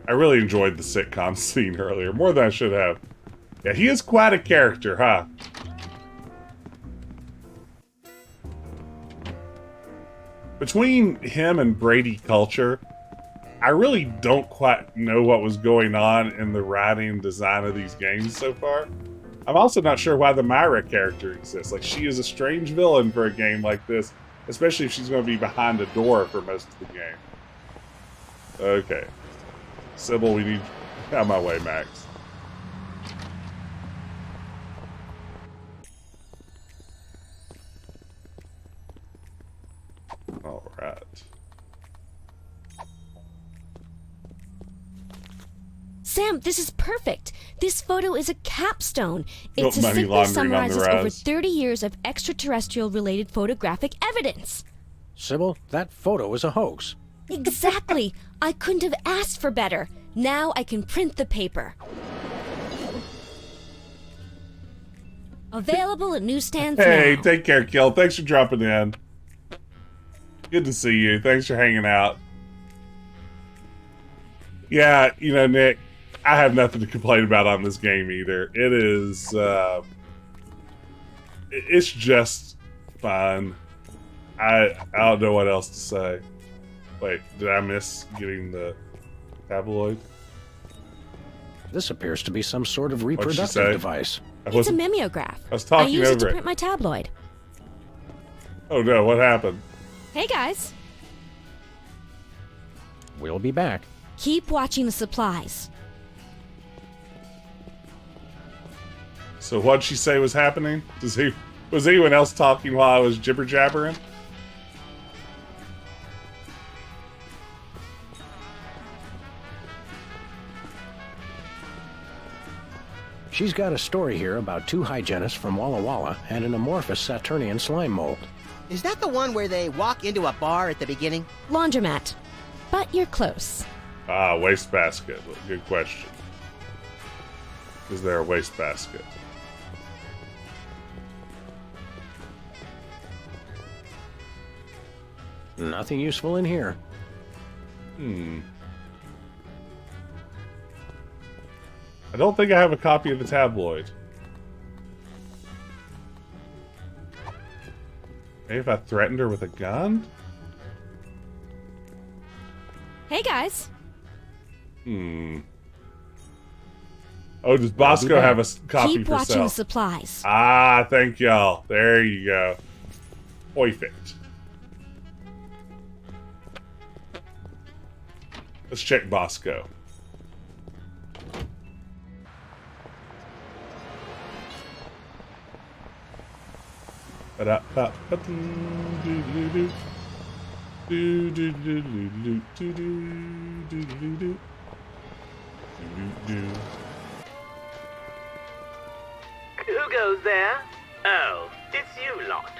I really enjoyed the sitcom scene earlier, more than I should have. Yeah, he is quite a character, huh? Between him and Brady Culture, I really don't quite know what was going on in the writing and design of these games so far. I'm also not sure why the Myra character exists. Like, she is a strange villain for a game like this, especially if she's going to be behind a door for most of the game. Okay. Sybil, we need... Out of my way, Max. Alright. Sam, this is perfect. This photo is a capstone. Guilt It money succinctly laundering on the summarizes over rise. 30 years of extraterrestrial-related photographic evidence. Sybil, that photo is a hoax. Exactly. I couldn't have asked for better. Now I can print the paper. Available at newsstands Hey, now. take care, Kill. Thanks for dropping in. Good to see you. Thanks for hanging out. Yeah, you know, Nick, I have nothing to complain about on this game either. It is, it's just fun. I don't know what else to say. Wait, did I miss getting the tabloid? This appears to be some sort of What'd she reproductive say? device. It's a mimeograph. I was talking use it over to it. print my tabloid. Oh no, what happened? Hey guys, We'll be back. keep watching the supplies. So what'd she say was happening? Was anyone else talking while I was jibber jabbering? She's got a story here about two hygienists from Walla Walla and an amorphous Saturnian slime mold. Is that the one where they walk into a bar at the beginning? Laundromat. But you're close. Ah, wastebasket. Good question. Is there a wastebasket? Nothing useful in here. I don't think I have a copy of the tabloid. Maybe if I threatened her with a gun? Hey guys, Oh, does Bosco have a copy keep for watching sale? the supplies. Ah, thank y'all. There you go. Perfect. Let's check Bosco. Who goes there? Oh, it's you lot.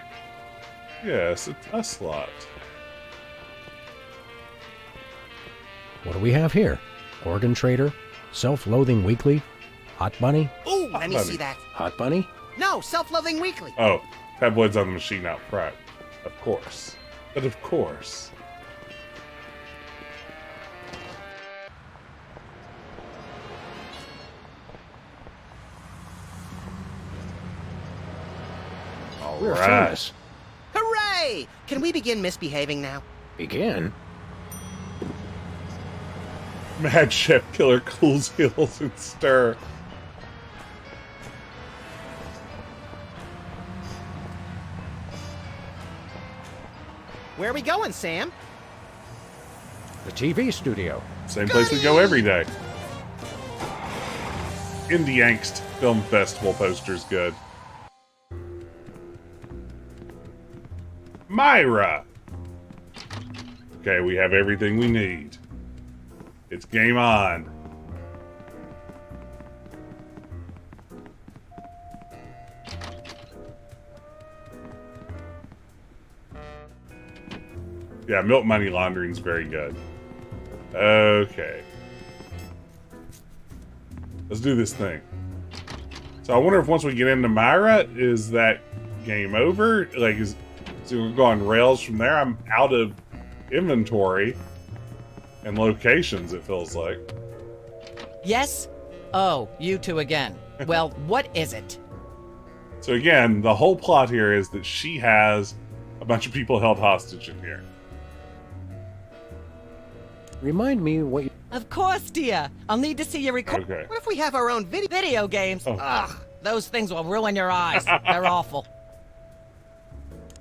Yes, it's us lot. What do we have here? Organ Trader? Self-Loathing Weekly? Hot Bunny? Ooh, let me Bunny. see that. Hot Bunny? No, Self-Loathing Weekly. Oh, tabloids on the machine out front. Of course. But of course. All We're right. famous. Hooray! Can we begin misbehaving now? Begin? Mad Chef Killer cools heels and stir. Where are we going, Sam? The TV studio. Same place we go every day. Indie Angst Film Festival poster's good. Myra! Okay, we have everything we need. It's game on. Yeah, milk money laundering's very good. Okay. Let's do this thing. So I wonder if once we get into Myra, is that game over? Like, so we're going rails from there? I'm out of inventory and locations, it feels like. Yes? Oh, you two again. Well, what is it? So again, the whole plot here is that she has a bunch of people held hostage in here. Remind me what you... Of course, dear. I'll need to see your record. Okay. What if we have our own video games? Oh. Ugh, those things will ruin your eyes. They're awful.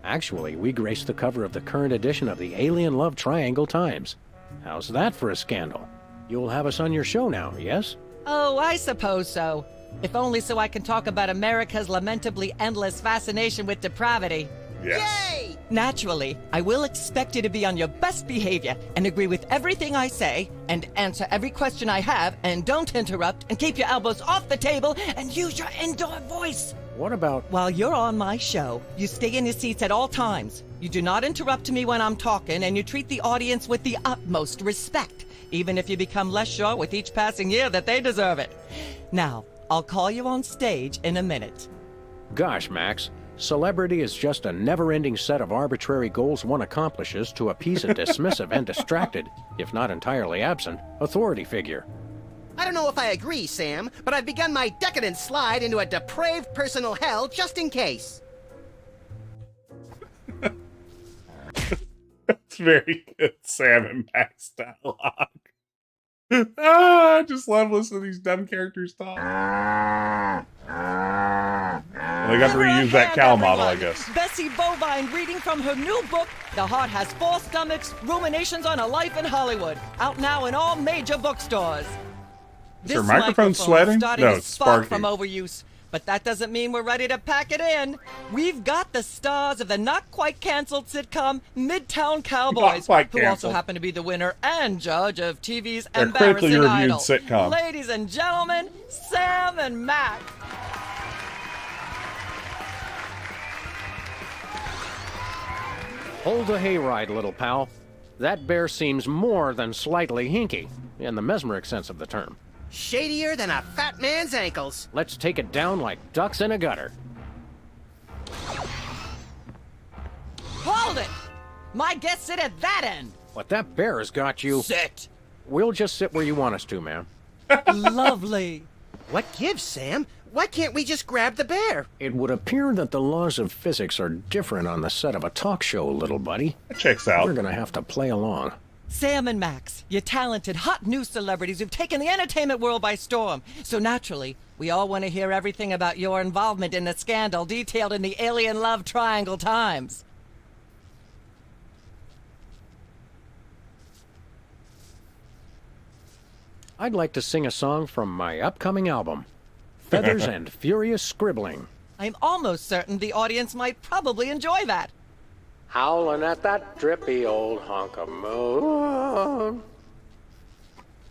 Actually, we graced the cover of the current edition of the Alien Love Triangle Times. How's that for a scandal? You'll have us on your show now, yes? Oh, I suppose so. If only so I can talk about America's lamentably endless fascination with depravity. Yes. Yay! Naturally, I will expect you to be on your best behavior and agree with everything I say and answer every question I have and don't interrupt and keep your elbows off the table and use your indoor voice. What about... While you're on my show, you stay in your seats at all times. You do not interrupt me when I'm talking and you treat the audience with the utmost respect, even if you become less sure with each passing year that they deserve it. Now, I'll call you on stage in a minute. Gosh, Max. Celebrity is just a never-ending set of arbitrary goals one accomplishes to appease a dismissive and distracted, if not entirely absent, authority figure. I don't know if I agree, Sam, but I've begun my decadent slide into a depraved personal hell just in case. It's very good Sam and Max dialogue. I just love listening to these dumb characters talk. They got to reuse that cow model, I guess. Bessie Bovine reading from her new book, The Heart Has Four Stomachs, Ruminations on a Life in Hollywood. Out now in all major bookstores. Is her microphone sweating? Starting No, to it's spark sparking. from overuse. But that doesn't mean we're ready to pack it in. We've got the stars of the not-quite-canceled sitcom Midtown Cowboys, quite who also canceled. happen to be the winner and judge of TV's Their critically Embarrassing reviewed Idol. sitcom. Ladies and gentlemen, Sam and Max. Hold the hayride, little pal. That bear seems more than slightly hinky, in the mesmeric sense of the term. Shadier than a fat man's ankles. Let's take it down like ducks in a gutter. Hold it! My guests sit at that end. But that bear has got you. Sit. We'll just sit where you want us to, man. Lovely. What gives, Sam? Why can't we just grab the bear? It would appear that the laws of physics are different on the set of a talk show, little buddy. That checks out. We're gonna have to play along. Sam and Max, you talented, hot news celebrities who've taken the entertainment world by storm. So naturally, we all want to hear everything about your involvement in the scandal detailed in the Alien Love Triangle Times. I'd like to sing a song from my upcoming album, Feathers and Furious Scribbling. I'm almost certain the audience might probably enjoy that. Howling at that drippy old hunk of moon.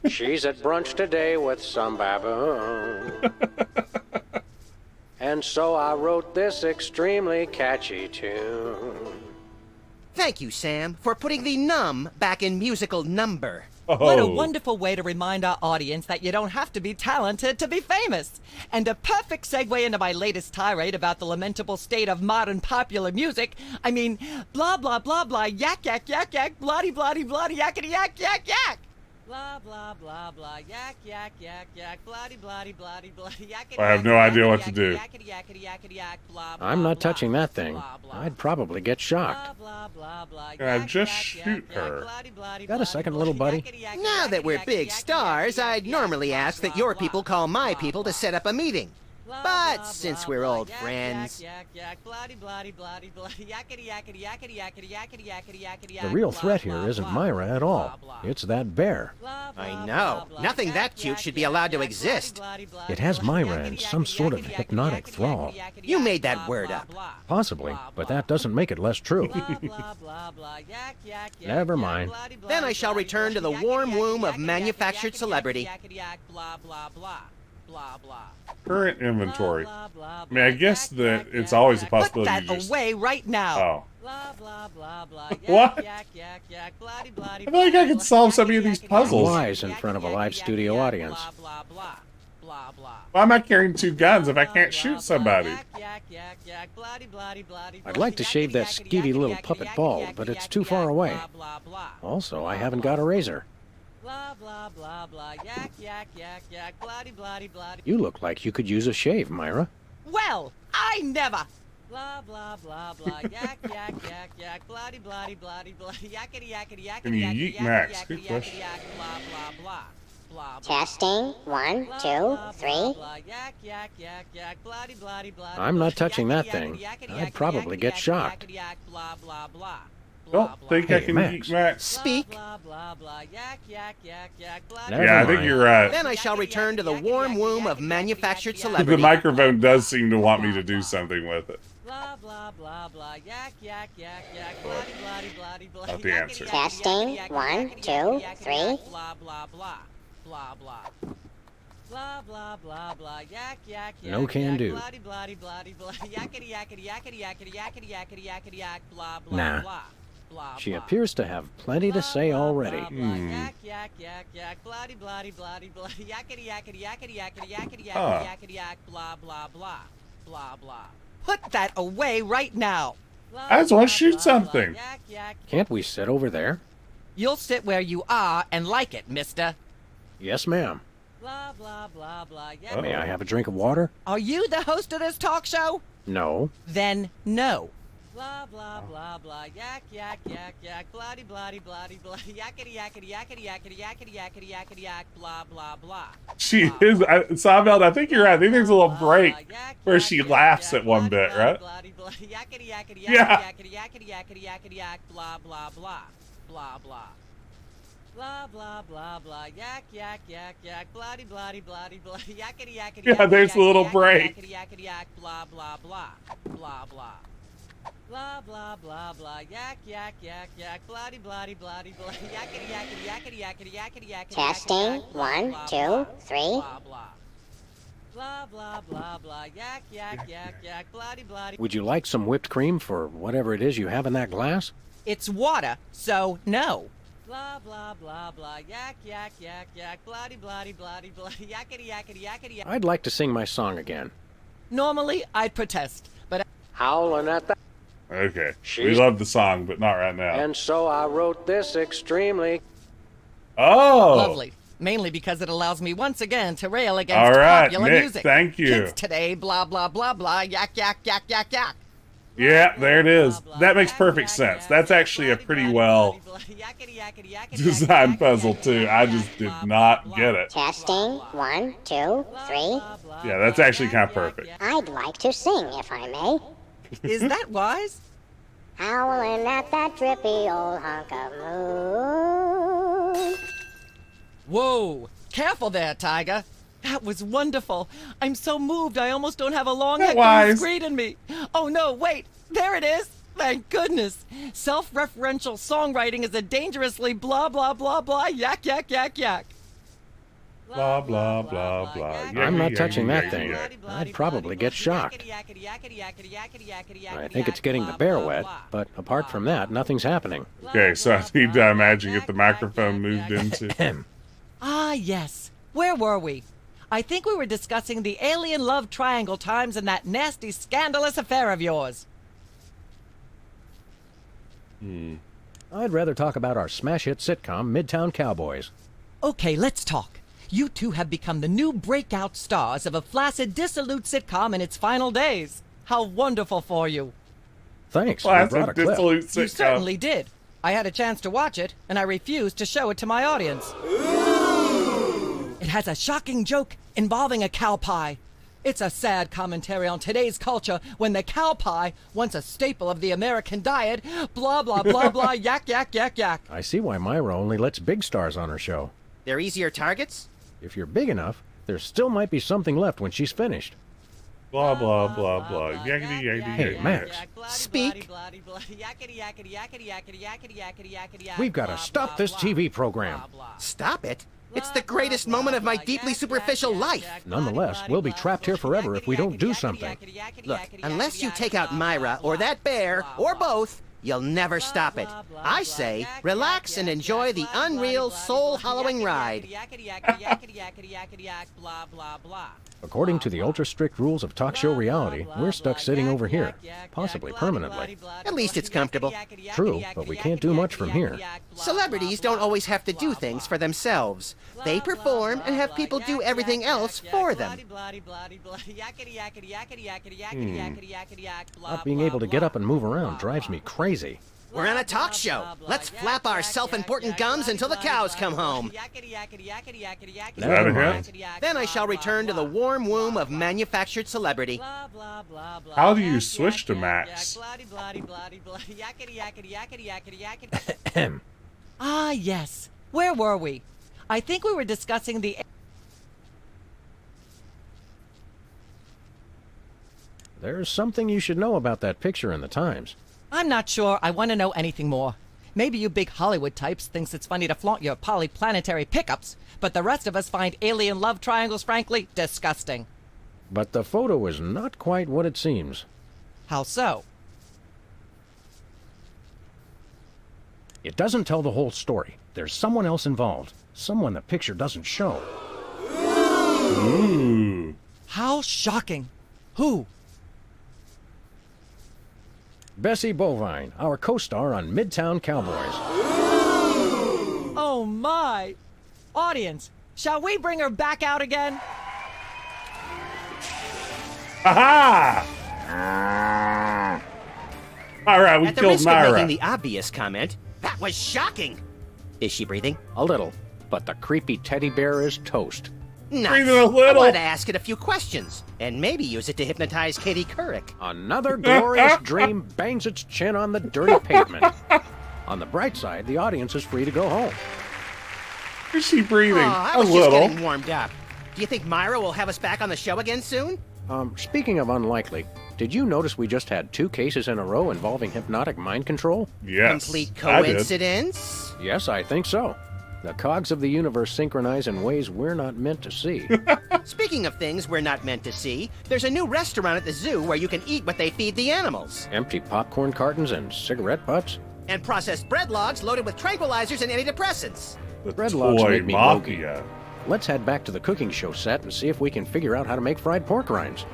She's at brunch today with some baboon. And so I wrote this extremely catchy tune. Thank you, Sam, for putting the num back in musical number. What a wonderful way to remind our audience that you don't have to be talented to be famous. And a perfect segue into my latest tirade about the lamentable state of modern popular music. I mean, blah, blah, blah, blah, yak, yak, yak, yak, bloody, bloody, bloody, yakety, yak, yak, yak. Blah, blah, blah, blah, yak, yak, yak, yak, bloody, bloody, bloody, bloody, yakety, I have no idea what to do. yakety, yakety, yakety, yak, blah, blah, I'm not blah, touching that thing. blah, blah, I'd probably get shocked. blah, blah, blah, Just shoot her. Got a second, little buddy? Now that we're big stars, I'd normally ask that your people call my people to set up a meeting. But since we're old friends... The real threat here isn't Myra at all. It's that bear. I know. Nothing that cute should be allowed to exist. It has Myra in some sort of hypnotic thrall. You made that word up. Possibly, but that doesn't make it less true. Never mind. Then I shall return to the warm womb of manufactured celebrity. Current inventory. I mean, I guess that it's always a possibility. Put that away right now. Oh. What? I feel like I could solve some of these puzzles. Wise in front of a live studio audience. Why am I carrying two guns if I can't shoot somebody? I'd like to shave that skeevy little puppet bald, but it's too far away. Also, I haven't got a razor. You look like you could use a shave, Myra. Well, I never. Blah blah blah blah yak yak yak yak bloody bloody bloody bloody yakety yakety yakety Can you yeet Max? Good question. blah blah blah. Testing. 1, 2, 3. I'm not touching that thing. I'd probably get shocked. Don't think I Hey, can Max. yeet Max. Speak. Never Yeah, I think mind. you're right. Then I shall return to the warm womb of manufactured The celebrity. microphone does seem to want me to do something with it. Blah blah blah blah yak yak yak yak bloody bloody bloody bloody Not the answer. Testing. 1, 2, 3. blah blah blah blah blah blah blah blah blah yak yak yak No can do. bloody bloody bloody bloody yakety yakety yakety yakety yakety yakety yakety yak blah blah Nah. blah blah She blah. appears to have plenty to say already. Yak yak yak yak bloody bloody bloody bloody yakety yakety yakety yakety yakety Huh. yakety yakety yak blah blah blah blah blah. Put that away right now. I just want to shoot something. Can't we sit over there? You'll sit where you are and like it, mister. Yes, ma'am. Blah blah blah blah. May I have a drink of water? Are you the host of this talk show? No. Then no. Blah, blah, blah, blah, yak, yak, yak, yak, bloody, bloody, bloody, bloody, yakety, yakety, yakety, yakety, yakety, yakety, yakety, yak, blah, blah, blah. She is, Seinfeld, I think you're right. I think there's a little break where she laughs at one bit, right? Yakety, yakety, Yeah. yakety, yakety, yakety, yakety, yak, blah, blah, blah, blah, blah. Blah, blah, blah, blah, yak, yak, yak, yak, bloody, bloody, bloody, bloody, yakety, yakety, Yeah, there's a little break. yakety, yakety, yak, blah, blah, blah, blah, blah. Blah, blah, blah, blah, yak, yak, yak, yak, bloody, bloody, bloody, bloody, yakety, yakety, yakety, yakety, yakety, yakety, Testing. 1, 2, 3. blah, blah. Blah, blah, blah, blah, yak, yak, yak, yak, bloody, bloody. Would you like some whipped cream for whatever it is you have in that glass? It's water, so no. Blah, blah, blah, blah, yak, yak, yak, yak, bloody, bloody, bloody, bloody, yakety, yakety, yakety, yak. I'd like to sing my song again. Normally, I'd protest, but... Howling at the... Okay. We love the song, but not right now. And so I wrote this extremely... Oh! Lovely. Mainly because it allows me once again to rail against All right, popular Nick, music. thank you. Kids today, blah, blah, blah, blah, yak, yak, yak, yak, yak. Yeah, there it is. That makes perfect sense. That's actually a pretty well designed puzzle, too. I just did not get it. Testing. 1, 2, 3. Yeah, that's actually kind of perfect. I'd like to sing, if I may. Is that wise? Howling at that drippy old hunk of moon. Whoa! Careful there, Tiger. That was wonderful. I'm so moved I almost don't have a long That neck wise. screed in me. Oh no, wait! There it is! Thank goodness! Self-referential songwriting is a dangerously blah blah blah blah yak yak yak yak. Blah, blah, blah, blah. I'm not touching that Yakety, thing. yakety, I'd probably get shocked. I think it's getting the bear wet, but apart from that, nothing's happening. Okay, so I need to imagine get the microphone moved into. Ah, yes. Where were we? I think we were discussing the alien love triangle times and that nasty, scandalous affair of yours. I'd rather talk about our smash hit sitcom, Midtown Cowboys. Okay, let's talk. You two have become the new breakout stars of a flaccid, dissolute sitcom in its final days. How wonderful for you. Thanks. Flaccid, you brought a clip. dissolute You sitcom. certainly did. I had a chance to watch it, and I refused to show it to my audience. It has a shocking joke involving a cow pie. It's a sad commentary on today's culture when the cow pie, once a staple of the American diet, blah, blah, blah, blah, yak, yak, yak, yak. I see why Myra only lets big stars on her show. They're easier targets? If you're big enough, there still might be something left when she's finished. Blah, blah, blah, blah. Yakety, yakety, Hey, yakety. Max. Speak. We've got to stop this TV program. Stop it? It's the greatest moment of my deeply superficial life. Nonetheless, we'll be trapped here forever if we don't do something. Look, unless you take out Myra or that bear, or both, you'll never stop it. I say, relax and enjoy the unreal, soul-hollowing ride. According to the ultra-strict rules of talk show reality, we're stuck sitting over here, possibly permanently. At least it's comfortable. True, but we can't do much from here. Celebrities don't always have to do things for themselves. They perform and have people do everything else for them. Not being able to get up and move around drives me crazy. We're on a talk show. Let's flap our self-important gums until the cows come home. Never mind. Then I shall return to the warm womb of manufactured celebrity. How do you switch to Max? Ah, yes. Where were we? I think we were discussing the... There's something you should know about that picture in the Times. I'm not sure I want to know anything more. Maybe you big Hollywood types thinks it's funny to flaunt your polyplanetary pickups, but the rest of us find alien love triangles, frankly, disgusting. But the photo is not quite what it seems. How so? It doesn't tell the whole story. There's someone else involved. Someone the picture doesn't show. Ooh. How shocking. Who? Bessie Bovine, our co-star on Midtown Cowboys. Oh my! Audience, shall we bring her back out again? Aha! All right, we At the killed risk Myra. of making the obvious comment, that was shocking. Is she breathing? A little, but the creepy teddy bear is toast. Nuts. Breathing a I little. wanted to ask it a few questions, and maybe use it to hypnotize Katie Couric. Another glorious dream bangs its chin on the dirty pavement. On the bright side, the audience is free to go home. Is she breathing? I A was just little. getting warmed up. Do you think Myra will have us back on the show again soon? Speaking of unlikely, did you notice we just had 2 cases in a row involving hypnotic mind control? Yes. Complete I did. coincidence? Yes, I think so. The cogs of the universe synchronize in ways we're not meant to see. Speaking of things we're not meant to see, there's a new restaurant at the zoo where you can eat what they feed the animals. Empty popcorn cartons and cigarette butts? And processed bread logs loaded with tranquilizers and antidepressants. The Bread logs toy make me mafia. Let's head back to the cooking show set and see if we can figure out how to make fried pork rinds.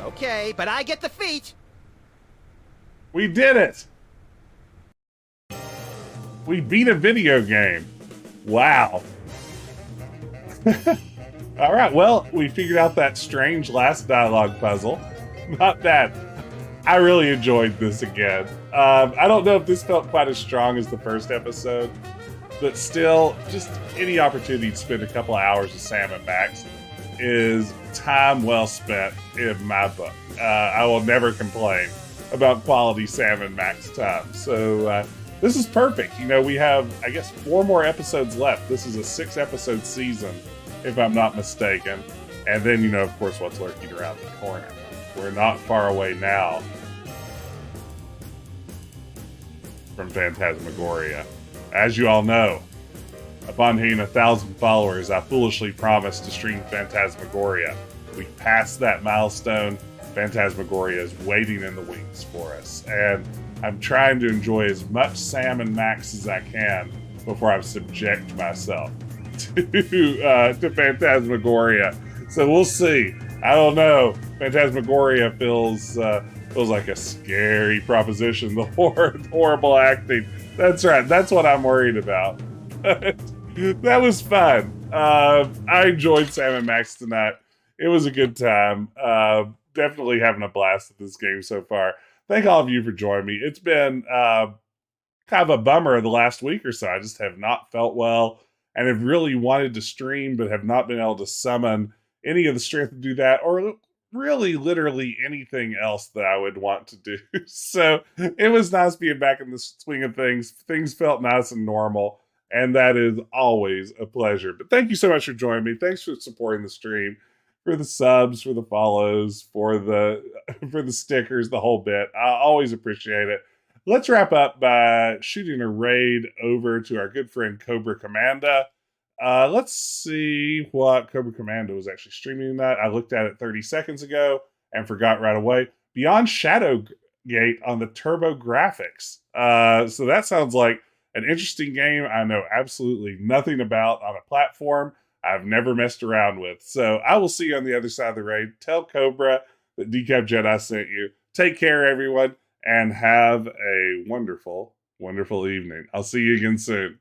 Okay, but I get the feet. We did it. We beat a video game. Wow. All right, well, we figured out that strange last dialogue puzzle. Not bad. I really enjoyed this again. I don't know if this felt quite as strong as the first episode, but still, just any opportunity to spend a couple of hours with Sam and Max is time well spent in my book. I will never complain about quality Sam and Max time. So this is perfect. You know, we have, I guess, 4 more episodes left. This is a 6-episode season, if I'm not mistaken. And then, you know, of course, what's lurking around the corner. We're not far away now from Phantasmagoria. As you all know, upon hitting 1,000 followers, I foolishly promised to stream Phantasmagoria. We passed that milestone. Phantasmagoria is waiting in the wings for us. And I'm trying to enjoy as much Sam and Max as I can before I subject myself to Phantasmagoria. So we'll see. I don't know. Phantasmagoria feels like a scary proposition. The horrible acting. That's right. That's what I'm worried about. That was fun. I enjoyed Sam and Max tonight. It was a good time. Definitely having a blast at this game so far. Thank all of you for joining me. It's been kind of a bummer the last week or so. I just have not felt well and have really wanted to stream, but have not been able to summon any of the strength to do that, or really literally anything else that I would want to do. So it was nice being back in the swing of things. Things felt nice and normal, and that is always a pleasure. But thank you so much for joining me. Thanks for supporting the stream, for the subs, for the follows, for the stickers, the whole bit. I always appreciate it. Let's wrap up by shooting a raid over to our good friend Cobra Commanda. Let's see what Cobra Commando was actually streaming tonight. I looked at it 30 seconds ago and forgot right away. Beyond Shadowgate on the Turbo Graphics. So that sounds like an interesting game I know absolutely nothing about on a platform I've never messed around with. So I will see you on the other side of the raid. Tell Cobra that Decap Jedi sent you. Take care, everyone, and have a wonderful, wonderful evening. I'll see you again soon.